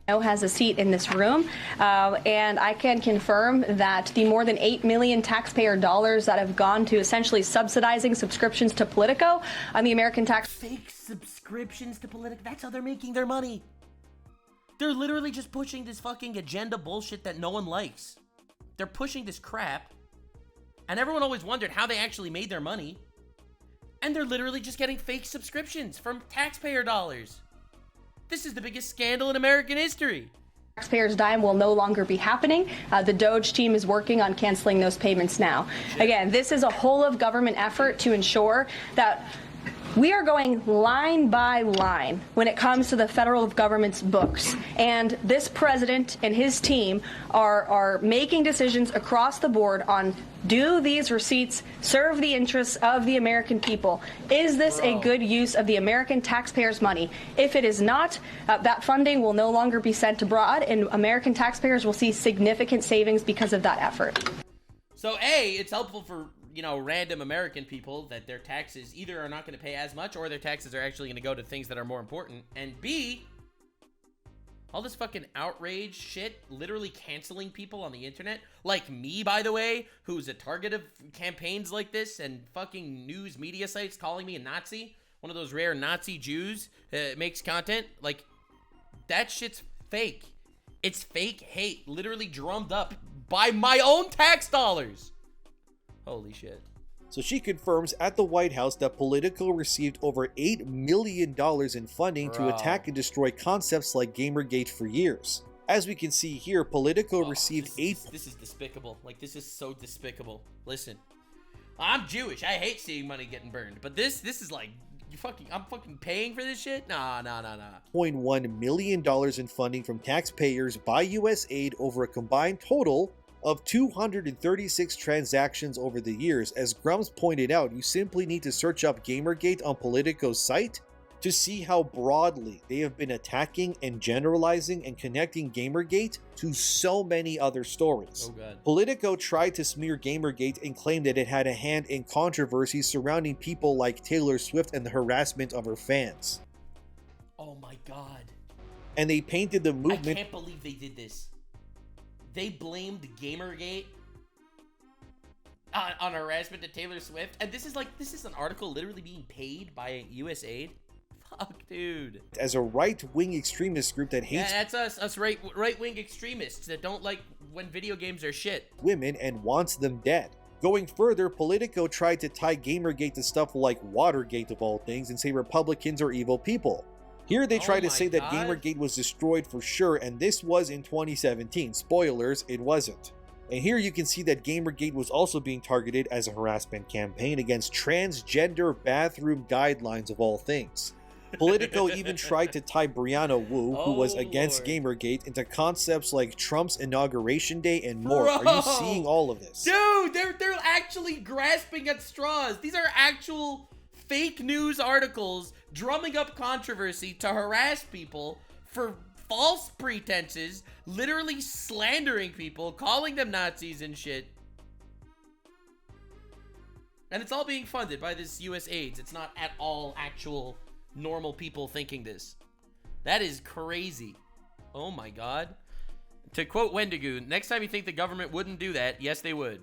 Has a seat in this room, and I can confirm that the more than $8 million taxpayer dollars that have gone to essentially subsidizing subscriptions to Politico on the American tax. Fake subscriptions to Politico. That's how they're making their money. They're literally just pushing this fucking agenda bullshit that no one likes. They're pushing this crap, and everyone always wondered how they actually made their money, and they're literally just getting fake subscriptions from taxpayer dollars. This is the biggest scandal in American history. Taxpayers' dime will no longer be happening. The DOGE team is working on canceling those payments now. Again, this is a whole of government effort to ensure that we are going line by line when it comes to the federal government's books. And this president and his team are making decisions across the board on, do these receipts serve the interests of the American people? Is this a good use of the American taxpayers' money? If it is not, that funding will no longer be sent abroad, and American taxpayers will see significant savings because of that effort. So A, it's helpful for, random American people that their taxes either are not going to pay as much or their taxes are actually going to go to things that are more important. And B, All this fucking outrage shit, literally canceling people on the internet. Like me, by the way, who's a target of campaigns like this and fucking news media sites calling me a Nazi. One of those rare Nazi Jews makes content. Like, that shit's fake. It's fake hate, literally drummed up by my own tax dollars. Holy shit. So she confirms at the White House that Politico received over $8 million in funding to attack and destroy concepts like Gamergate for years. As we can see here, Politico received This is despicable. Like, this is so despicable. Listen, I'm Jewish. I hate seeing money getting burned. But this is like, I'm fucking paying for this shit? Nah. $0.1 million in funding from taxpayers by USAID over a combined total of 236 transactions over the years. As Grums pointed out, you simply need to search up Gamergate on Politico's site to see how broadly they have been attacking and generalizing and connecting Gamergate to so many other stories. Oh god. Politico tried to smear Gamergate and claimed that it had a hand in controversies surrounding people like Taylor Swift and the harassment of her fans. Oh my god. And they painted the movement... I can't believe they did this. They blamed Gamergate on harassment to Taylor Swift. And this is an article literally being paid by USAID. Fuck, dude. As a right-wing extremist group that hates... Yeah, that's us right-wing extremists that don't like when video games are shit. ...women and wants them dead. Going further, Politico tried to tie Gamergate to stuff like Watergate of all things and say Republicans are evil people. Here they try to say that Gamergate was destroyed for sure, and this was in 2017. Spoilers, it wasn't. And here you can see that Gamergate was also being targeted as a harassment campaign against transgender bathroom guidelines of all things. Politico even tried to tie Brianna Wu, who was against Gamergate, into concepts like Trump's inauguration day and more. Bro, are you seeing all of this? Dude, they're actually grasping at straws. These are actual fake news articles drumming up controversy to harass people for false pretenses, literally slandering people, calling them Nazis and shit. And it's all being funded by this USAID. It's not at all actual normal people thinking this. That is crazy. Oh my god. To quote Wendigo, next time you think the government wouldn't do that, yes they would.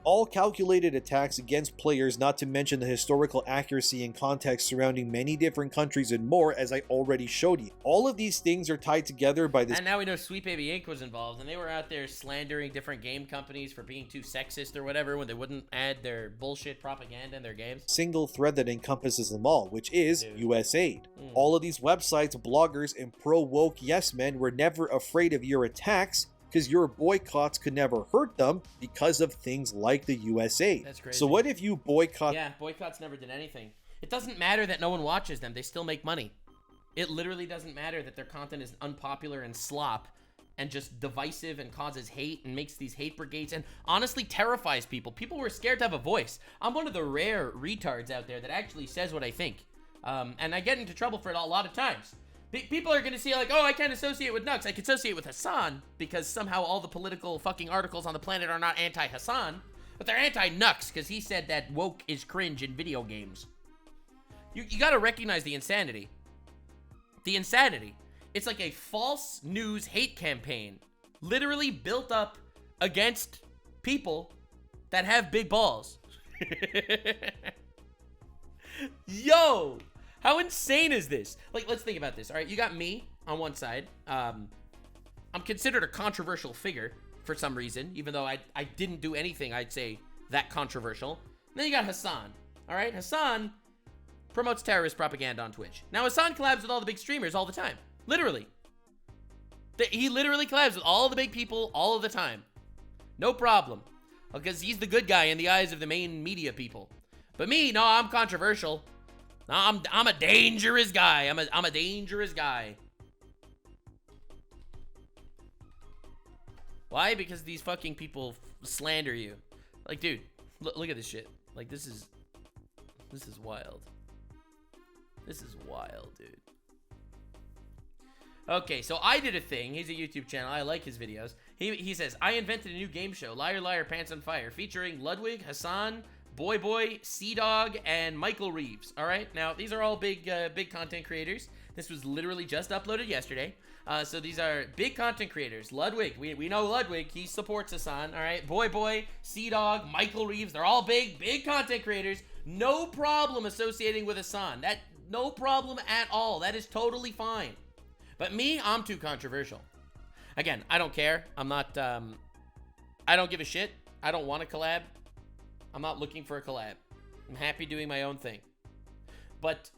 All calculated attacks against players, not to mention the historical accuracy and context surrounding many different countries and more, as I already showed you. All of these things are tied together by this... And now we know Sweet Baby Inc. was involved, and they were out there slandering different game companies for being too sexist or whatever when they wouldn't add their bullshit propaganda in their games. Single thread that encompasses them all, which is USAID. All of these websites, bloggers, and pro-woke yes men were never afraid of your attacks, because your boycotts could never hurt them because of things like the USAID. That's crazy. So what if you boycott... Yeah, boycotts never did anything. It doesn't matter that no one watches them. They still make money. It literally doesn't matter that their content is unpopular and slop and just divisive and causes hate and makes these hate brigades and honestly terrifies people. People were scared to have a voice. I'm one of the rare retards out there that actually says what I think. And I get into trouble for it a lot of times. People are going to see like, oh, I can't associate with Nux. I can associate with Hassan because somehow all the political fucking articles on the planet are not anti-Hassan, but they're anti-Nux because he said that woke is cringe in video games. You got to recognize the insanity. The insanity. It's like a false news hate campaign literally built up against people that have big balls. Yo! How insane is this? Like, let's think about this. All right, you got me on one side. I'm considered a controversial figure for some reason, even though I didn't do anything, I'd say, that controversial. And then you got Hassan. All right, Hassan promotes terrorist propaganda on Twitch. Now, Hassan collabs with all the big streamers all the time. Literally. He literally collabs with all the big people all of the time. No problem. Because he's the good guy in the eyes of the main media people. But me, no, I'm controversial. I'm a dangerous guy. I'm a dangerous guy. Why? Because these fucking people slander you. Like, dude, look at this shit. Like, this is wild. This is wild, dude. Okay, so I did a thing. He's a YouTube channel. I like his videos. He says, I invented a new game show, Liar Liar Pants on Fire, featuring Ludwig, Hassan, Boy, Sea-Dog, and Michael Reeves. All right, now these are all big content creators. This was literally just uploaded yesterday. So these are big content creators. Ludwig, we know Ludwig. He supports Hassan, all right? Boy, Sea-Dog, Michael Reeves, they're all big content creators. No problem associating with Hassan. No problem at all. That is totally fine. But me, I'm too controversial. Again, I don't care. I'm not, I don't give a shit. I don't want a collab. I'm not looking for a collab. I'm happy doing my own thing. But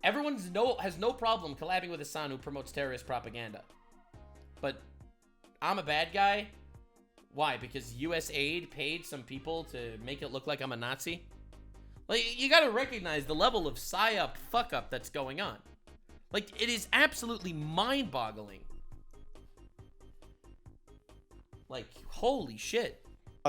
everyone has no problem collabing with Hassan who promotes terrorist propaganda. But I'm a bad guy. Why? Because USAID paid some people to make it look like I'm a Nazi? Like, you gotta recognize the level of psyop fuck-up that's going on. Like, it is absolutely mind-boggling. Like, holy shit.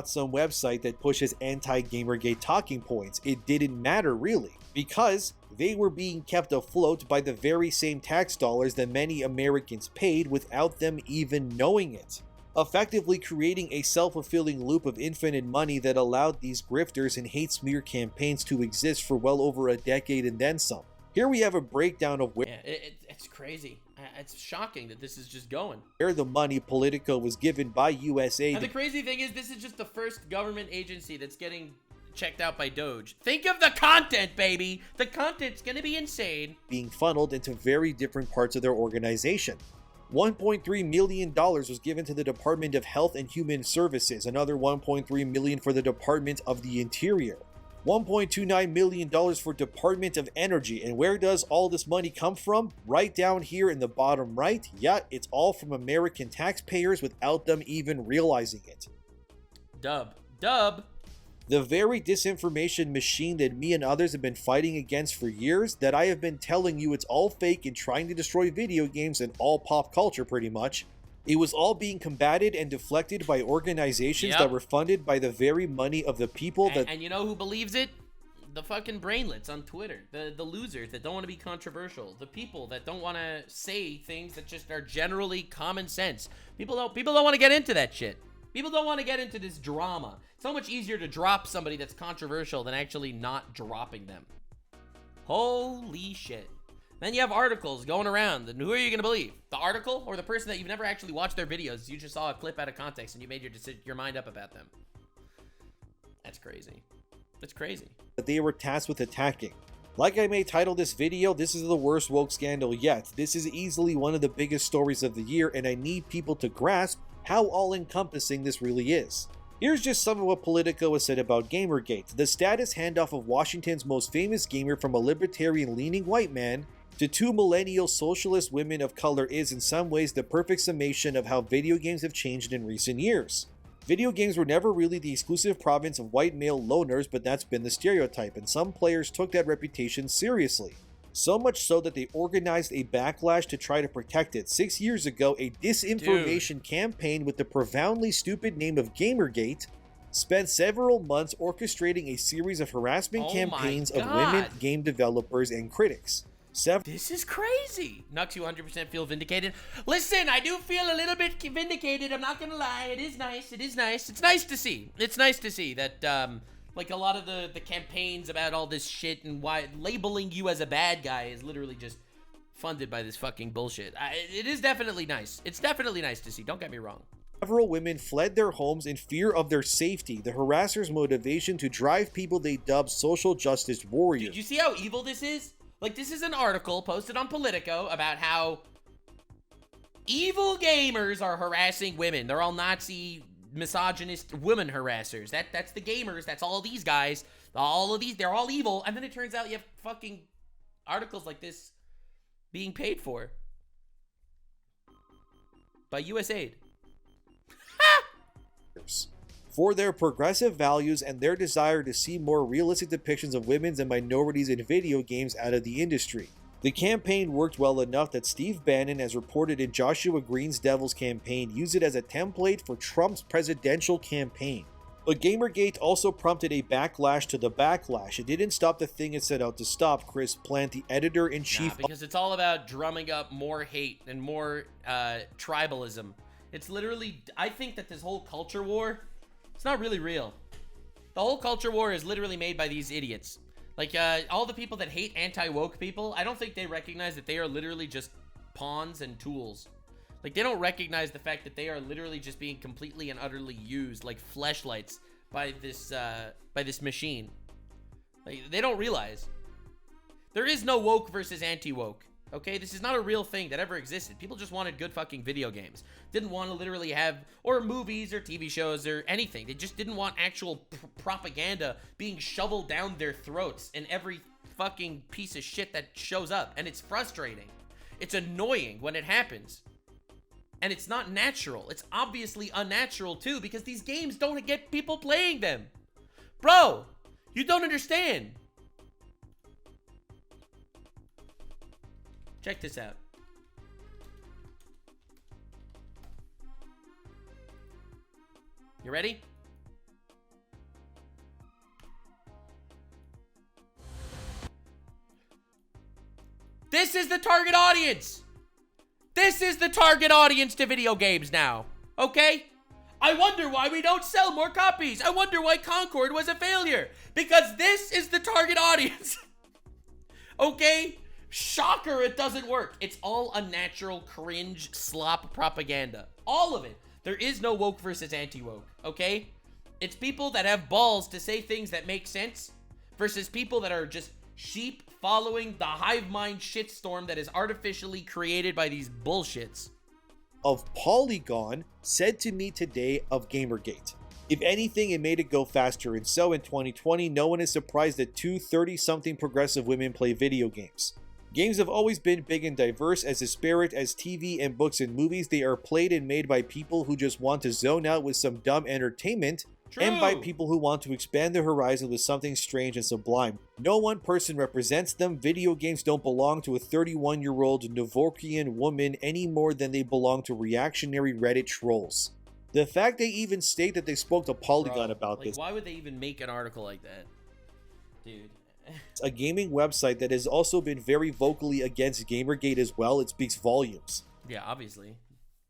Some website that pushes anti-Gamergate talking points. It didn't matter really, because they were being kept afloat by the very same tax dollars that many Americans paid without them even knowing it, effectively creating a self-fulfilling loop of infinite money that allowed these grifters and hate smear campaigns to exist for well over a decade and then some. Here we have a breakdown of where it's crazy. It's shocking that this is just going. Where the money Politico was given by USAID. And the crazy thing is, this is just the first government agency that's getting checked out by DOGE. Think of the content, baby! The content's gonna be insane. Being funneled into very different parts of their organization. $1.3 million was given to the Department of Health and Human Services, another $1.3 million for the Department of the Interior. $1.29 million for Department of Energy. And where does all this money come from? Right down here in the bottom right. Yeah, it's all from American taxpayers without them even realizing it. Dub. The very disinformation machine that me and others have been fighting against for years, that I have been telling you it's all fake and trying to destroy video games and all pop culture pretty much. It was all being combated and deflected by organizations that were funded by the very money of the people that... And you know who believes it? The fucking brainlets on Twitter. The losers that don't want to be controversial. The people that don't want to say things that just are generally common sense. People don't want to get into that shit. People don't want to get into this drama. It's so much easier to drop somebody that's controversial than actually not dropping them. Holy shit. Then you have articles going around, and who are you going to believe? The article or the person that you've never actually watched their videos? You just saw a clip out of context and you made your mind up about them. That's crazy. That's crazy. That they were tasked with attacking. Like I may title this video, this is the worst woke scandal yet. This is easily one of the biggest stories of the year, and I need people to grasp how all-encompassing this really is. Here's just some of what Politico has said about Gamergate, the status handoff of Washington's most famous gamer from a libertarian-leaning white man to two millennial socialist women of color is in some ways the perfect summation of how video games have changed in recent years. Video games were never really the exclusive province of white male loners, but that's been the stereotype, and some players took that reputation seriously. So much so that they organized a backlash to try to protect it. 6 years ago, a disinformation campaign with the profoundly stupid name of Gamergate spent several months orchestrating a series of harassment campaigns of women game developers and critics. This is crazy. Nux, you 100% feel vindicated? Listen, I do feel a little bit vindicated. I'm not gonna lie. It is nice. It is nice. It's nice to see. It's nice to see that, like, a lot of the campaigns about all this shit and why labeling you as a bad guy is literally just funded by this fucking bullshit. It is definitely nice. It's definitely nice to see. Don't get me wrong. Several women fled their homes in fear of their safety. The harassers' motivation to drive people they dubbed social justice warriors. Did you see how evil this is? Like, this is an article posted on Politico about how evil gamers are harassing women. They're all Nazi, misogynist women harassers. That's the gamers. That's all these guys. All of these, they're all evil. And then it turns out you have fucking articles like this being paid for by USAID. For their progressive values and their desire to see more realistic depictions of women and minorities in video games out of the industry. The campaign worked well enough that Steve Bannon, as reported in Joshua Green's Devil's campaign, used it as a template for Trump's presidential campaign. But Gamergate also prompted a backlash to the backlash. It didn't stop the thing it set out to stop, Chris Plant, the editor-in-chief. Because it's all about drumming up more hate and more tribalism. It's literally, I think that this whole culture war, it's not really real. The whole culture war is literally made by these idiots. Like, all the people that hate anti-woke people, I don't think they recognize that they are literally just pawns and tools. Like, they don't recognize the fact that they are literally just being completely and utterly used like fleshlights by this machine. Like, they don't realize. There is no woke versus anti-woke. Okay, this is not a real thing that ever existed. People just wanted good fucking video games. Didn't want to literally have, or movies or TV shows or anything. They just didn't want actual propaganda being shoveled down their throats in every fucking piece of shit that shows up. And it's frustrating. It's annoying when it happens. And it's not natural. It's obviously unnatural too, because these games don't get people playing them. Bro, you don't understand. Check this out. You ready? This is the target audience. This is the target audience to video games now. Okay? I wonder why we don't sell more copies. I wonder why Concord was a failure. Because this is the target audience. Okay? Shocker, it doesn't work. It's all unnatural, cringe, slop propaganda. All of it. There is no woke versus anti-woke, okay? It's people that have balls to say things that make sense versus people that are just sheep following the hive mind shitstorm that is artificially created by these bullshits. Of Polygon said to me today of Gamergate. If anything, it made it go faster, and so in 2020, no one is surprised that two 30-something progressive women play video games. Games have always been big and diverse. As disparate as TV and books and movies, they are played and made by people who just want to zone out with some dumb entertainment, and by people who want to expand their horizon with something strange and sublime. No one person represents them. Video games don't belong to a 31-year-old Novorkian woman any more than they belong to reactionary Reddit trolls. The fact they even state that they spoke to Polygon about this. Why would they even make an article like that? Dude. A gaming website that has also been very vocally against Gamergate as well. It speaks volumes. Yeah, obviously.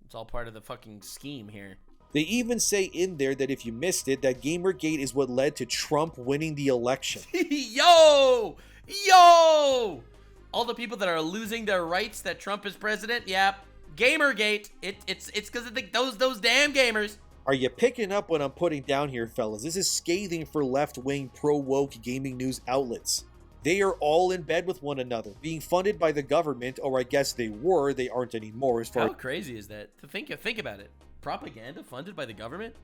It's all part of the fucking scheme here. They even say in there that if you missed it, that Gamergate is what led to Trump winning the election. Yo! Yo! All the people that are losing their rights that Trump is president, yeah. Gamergate. It's because of those damn gamers. Are you picking up what I'm putting down here, fellas? This is scathing for left-wing, pro-woke gaming news outlets. They are all in bed with one another, being funded by the government, or I guess they were, they aren't anymore as far as... How crazy is that? To think about it. Propaganda funded by the government?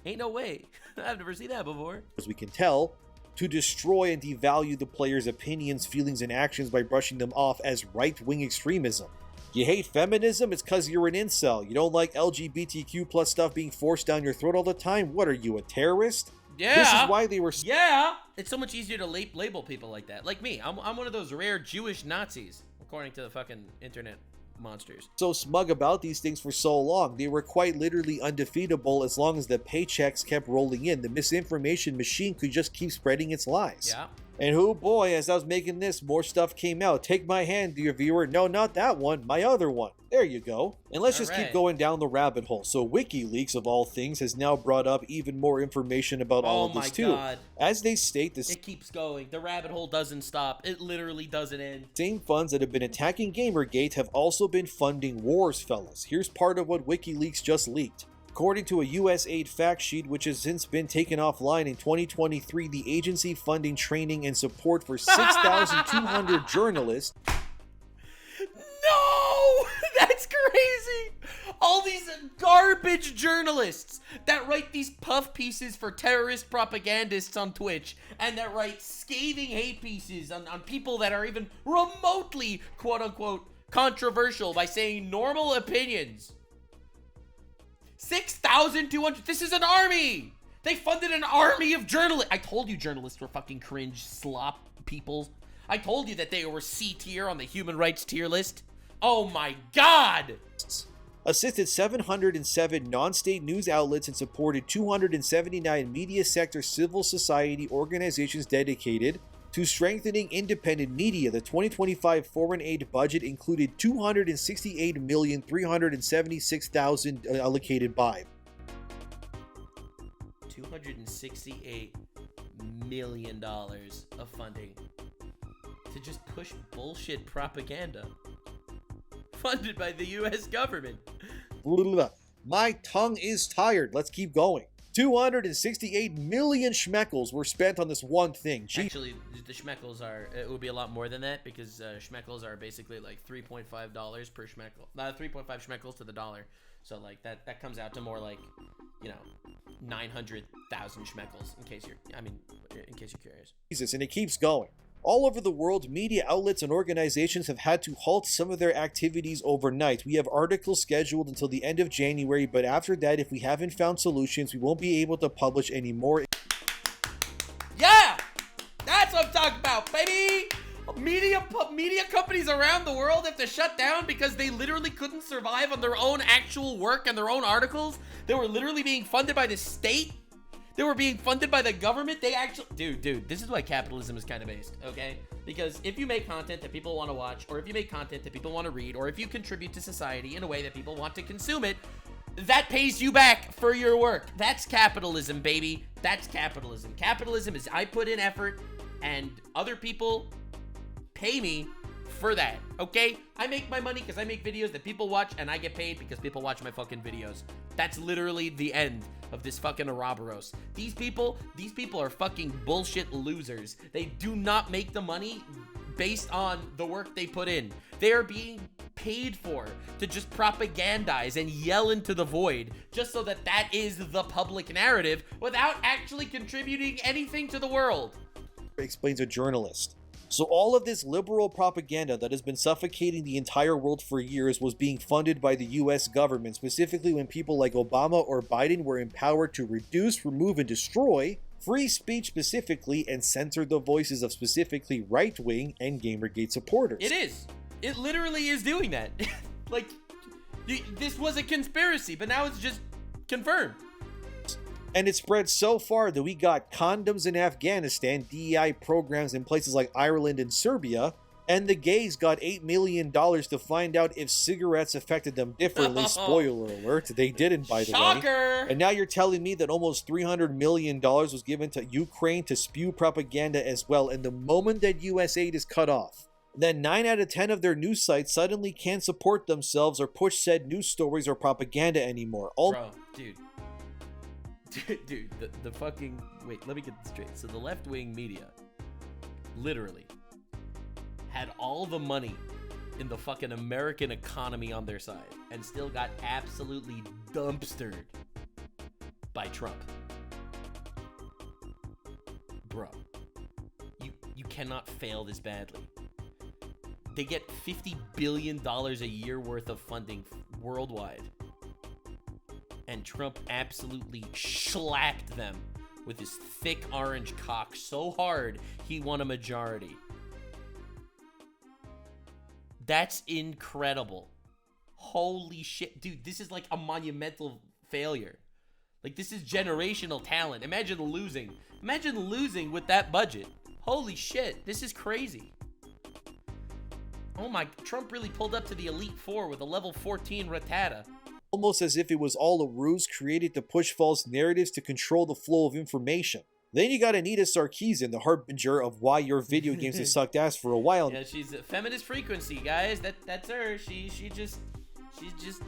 Ain't no way. I've never seen that before. As we can tell, to destroy and devalue the player's opinions, feelings, and actions by brushing them off as right-wing extremism. You hate feminism? It's because you're an incel. You don't like LGBTQ plus stuff being forced down your throat all the time? What are you, a terrorist? Yeah. This is why they were... Yeah. It's so much easier to label people like that. Like me. I'm one of those rare Jewish Nazis, according to the fucking internet monsters. So smug about these things for so long. They were quite literally undefeatable as long as the paychecks kept rolling in. The misinformation machine could just keep spreading its lies. Yeah. And oh boy, as I was making this, more stuff came out. Take my hand, dear viewer. No, not that one. My other one. There you go. And let's just keep going down the rabbit hole. So WikiLeaks, of all things, has now brought up even more information about all of this too. God. As they state, this it keeps going. The rabbit hole doesn't stop. It literally doesn't end. Same funds that have been attacking Gamergate have also been funding wars, fellas. Here's part of what WikiLeaks just leaked. According to a USAID fact sheet, which has since been taken offline in 2023, the agency funding training and support for 6,200 journalists. No! That's crazy! All these garbage journalists that write these puff pieces for terrorist propagandists on Twitch and that write scathing hate pieces on people that are even remotely, quote-unquote, controversial by saying normal opinions. 6,200. This is an army. They funded an army of journalists. I told you journalists were fucking cringe slop people. I told you that they were C tier on the human rights tier list. Oh my God. Assisted 707 non-state news outlets and supported 279 media sector civil society organizations dedicated to strengthening independent media. The 2025 foreign aid budget included $268,376,000 allocated by $268 million of funding to just push bullshit propaganda funded by the US government. My tongue is tired. Let's keep going. 268 million schmeckles were spent on this one thing. Actually, the schmeckles are, it would be a lot more than that, because schmeckles are basically like $3.5 per schmeckel. 3.5 schmeckles to the dollar. So like that comes out to more like, you know, 900,000 schmeckles, in case you're curious. Jesus, and it keeps going. All over the world, media outlets and organizations have had to halt some of their activities overnight. We have articles scheduled until the end of January, but after that, if we haven't found solutions, we won't be able to publish any more. Yeah! That's what I'm talking about, baby! Media companies around the world have to shut down because they literally couldn't survive on their own actual work and their own articles. They were literally being funded by the state. They were being funded by the government. They actually... Dude, this is why capitalism is kind of based, okay? Because if you make content that people want to watch, or if you make content that people want to read, or if you contribute to society in a way that people want to consume it, that pays you back for your work. That's capitalism, baby. That's capitalism. Capitalism is I put in effort, and other people pay me for that, okay? I make my money because I make videos that people watch, and I get paid because people watch my fucking videos. That's literally the end of this fucking Ouroboros. These people are fucking bullshit losers. They do not make the money based on the work they put in. They are being paid for to just propagandize and yell into the void just so that that is the public narrative without actually contributing anything to the world. Explains a journalist. So all of this liberal propaganda that has been suffocating the entire world for years was being funded by the US government, specifically when people like Obama or Biden were empowered to reduce, remove, and destroy free speech specifically and censor the voices of specifically right-wing and Gamergate supporters. It is. It literally is doing that. Like, this was a conspiracy, but now it's just confirmed. And it spread so far that we got condoms in Afghanistan, DEI programs in places like Ireland and Serbia, and the gays got $8 million to find out if cigarettes affected them differently. Spoiler alert, they didn't, by the Shocker! way. And now you're telling me that almost $300 million was given to Ukraine to spew propaganda as well, and the moment that US aid is cut off, then 9 out of 10 of their news sites suddenly can't support themselves or push said news stories or propaganda anymore. Bro, dude, the fucking... Wait, let me get this straight. So the left-wing media literally had all the money in the fucking American economy on their side and still got absolutely dumpstered by Trump. Bro, you cannot fail this badly. They get $50 billion a year worth of funding worldwide. And Trump absolutely slapped them with his thick orange cock so hard he won a majority. That's incredible. Holy shit. Dude, this is like a monumental failure. Like, this is generational talent. Imagine losing. Imagine losing with that budget. Holy shit. This is crazy. Oh my, Trump really pulled up to the Elite Four with a level 14 Rattata. Almost as if it was all a ruse created to push false narratives to control the flow of information. Then you got Anita Sarkeesian, the harbinger of why your video games have sucked ass for a while. Yeah, she's a feminist frequency, guys. That's her. She's just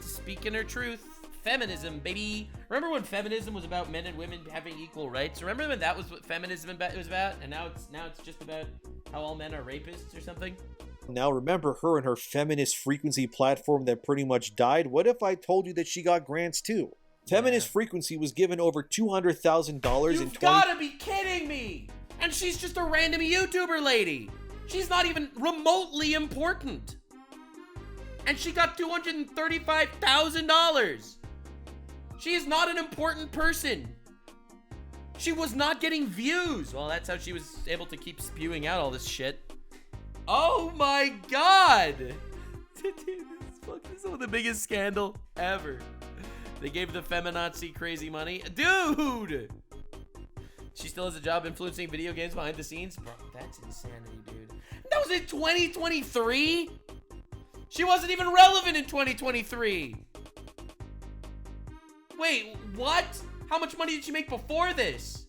speaking her truth. Feminism, baby. Remember when feminism was about men and women having equal rights? Remember when that was what feminism was about? And now it's just about how all men are rapists or something? Now remember her and her feminist frequency platform that pretty much died? What if I told you that she got grants too? Feminist frequency was given over $200,000 in You've gotta be kidding me! And she's just a random YouTuber lady. She's not even remotely important. And she got $235,000. She is not an important person. She was not getting views. Well, that's how she was able to keep spewing out all this shit. Oh my god! Dude, this is some of the biggest scandal ever. They gave the feminazi crazy money. Dude! She still has a job influencing video games behind the scenes? Bro, that's insanity, dude. That was in 2023? She wasn't even relevant in 2023. Wait, what? How much money did she make before this?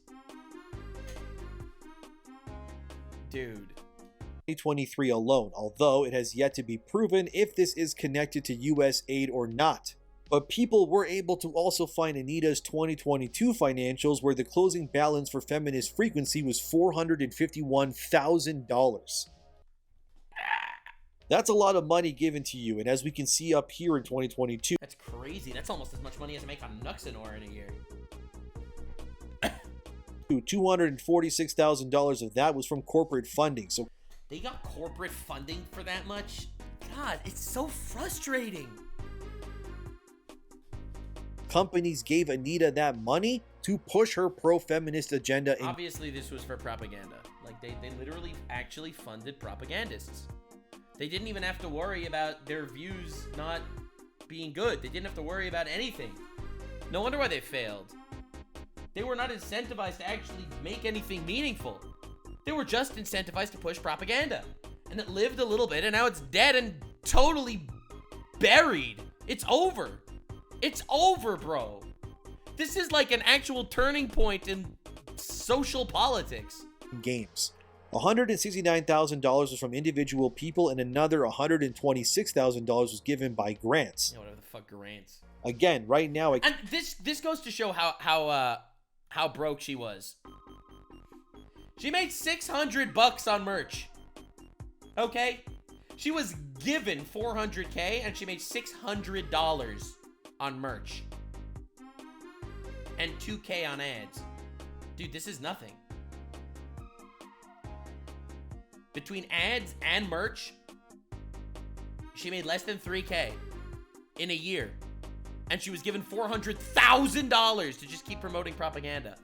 Dude. 2023 alone, although it has yet to be proven if this is connected to US aid or not. But people were able to also find Anita's 2022 financials, where the closing balance for feminist frequency was $451,000. That's a lot of money given to you, and as we can see up here in 2022, That's crazy. That's almost as much money as I make on Nuxanor in a year. $246,000 of that was from corporate funding. So They got corporate funding for that much? God, it's so frustrating. companies gave Anita that money to push her pro-feminist agenda. Obviously, this was for propaganda. Like, they literally actually funded propagandists. They didn't even have to worry about their views not being good. They didn't have to worry about anything. No wonder why they failed. They were not incentivized to actually make anything meaningful. They were just incentivized to push propaganda. And it lived a little bit, and now it's dead and totally buried. It's over. It's over, bro. This is like an actual turning point in social politics. Games. $169,000 was from individual people, and another $126,000 was given by grants. Yeah, whatever the fuck grants. Again, right now, And this goes to show how broke she was. She made $600 on merch. Okay? She was given $400K and she made $600 on merch. And $2K on ads. Dude, this is nothing. Between ads and merch, she made less than $3K in a year. And she was given $400,000 to just keep promoting propaganda.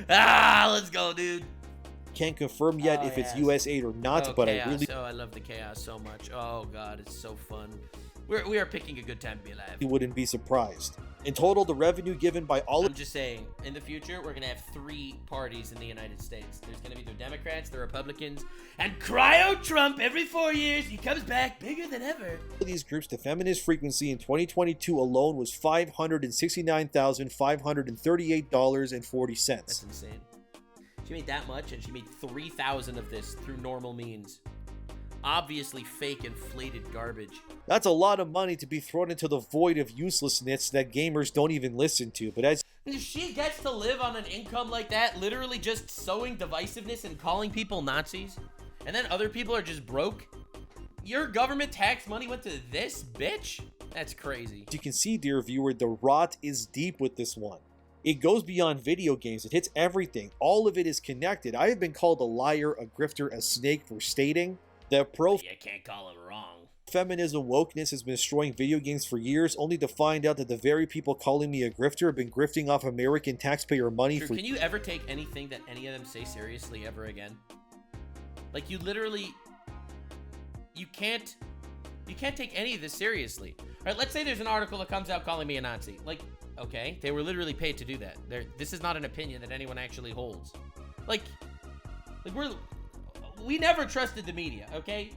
Let's go, dude. Can't confirm yet if it's US aid or not, but chaos. I really I love the chaos so much. Oh god, it's so fun. We are picking a good time to be alive. wouldn't be surprised. In total, the revenue given by all I'm just saying, in the future, we're gonna have 3 parties in the United States. There's gonna be the Democrats, the Republicans, and Cryo Trump every 4 years. He comes back bigger than ever. of these groups, the feminist frequency in 2022 alone was $569,538.40. That's insane. She made that much, and she made 3,000 of this through normal means. Obviously fake inflated garbage. That's a lot of money to be thrown into the void of uselessness that gamers don't even listen to. But as If she gets to live on an income like that, literally just sowing divisiveness and calling people Nazis, and then other people are just broke, your government tax money went to this bitch? That's crazy. you can see, dear viewer, the rot is deep with this one. It goes beyond video games. It hits everything. All of it is connected. I have been called a liar, a grifter, a snake for stating that You can't call it wrong. feminism wokeness has been destroying video games for years, only to find out that the very people calling me a grifter have been grifting off American taxpayer money Drew, for can you ever take anything that any of them say seriously ever again? Like, you literally... You can't take any of this seriously. Alright, let's say there's an article that comes out calling me a Nazi. Like, okay, they were literally paid to do that. This is not an opinion that anyone actually holds. Like we never trusted the media, okay?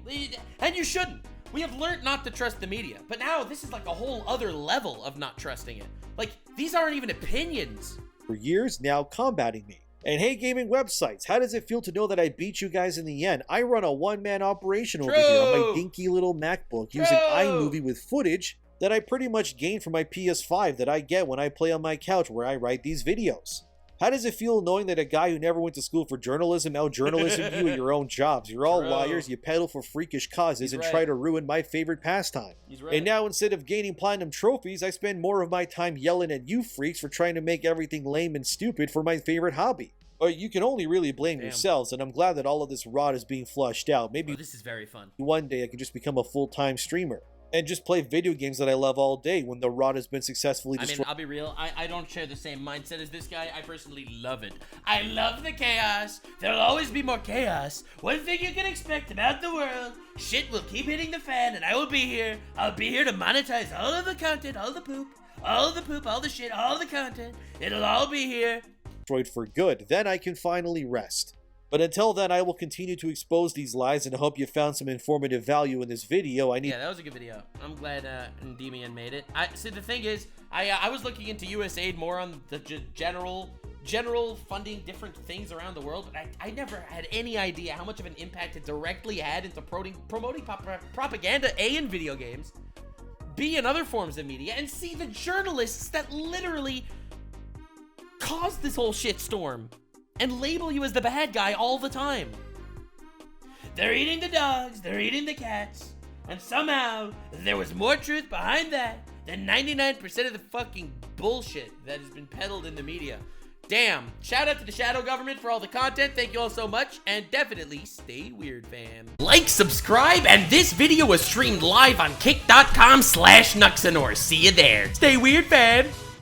And you shouldn't. We have learned not to trust the media. But now this is like a whole other level of not trusting it. Like, these aren't even opinions. years now combating me. And hey, gaming websites, how does it feel to know that I beat you guys in the end? I run a one-man operation over here on my dinky little MacBook using iMovie with footage that I pretty much gained from my PS5 that I get when I play on my couch where I write these videos. How does it feel knowing that a guy who never went to school for journalism out-journalism you at your own jobs? You're all liars, you peddle for freakish causes, and try to ruin my favorite pastime. And now instead of gaining platinum trophies, I spend more of my time yelling at you freaks for trying to make everything lame and stupid for my favorite hobby. But you can only really blame yourselves, and I'm glad that all of this rot is being flushed out. Maybe this is very fun. One day I can just become a full-time streamer and just play video games that I love all day when the rot has been successfully destroyed. I mean, I'll be real, I don't share the same mindset as this guy. I personally love it. I love the chaos. There'll always be more chaos. One thing you can expect about the world, shit will keep hitting the fan, and I will be here. I'll be here to monetize all of the content, all the poop, all the shit, all the content. It'll all be here. For good. Then I can finally rest. But until then, I will continue to expose these lies, and I hope you found some informative value in this video. Yeah, that was a good video. I'm glad Endymion made it. See, the thing is, I was looking into USAID more on the general general funding different things around the world, but I never had any idea how much of an impact it directly had into promoting propaganda, A, in video games, B, in other forms of media, and C, the journalists that literally caused this whole shitstorm and label you as the bad guy all the time. They're eating the dogs, they're eating the cats, and somehow there was more truth behind that than 99% of the fucking bullshit that has been peddled in the media. Damn. Shout out to the shadow government for all the content. Thank you all so much, and definitely stay weird, fam. Like, subscribe, and this video was streamed live on kick.com/Nuxanor. See you there. Stay weird, fam.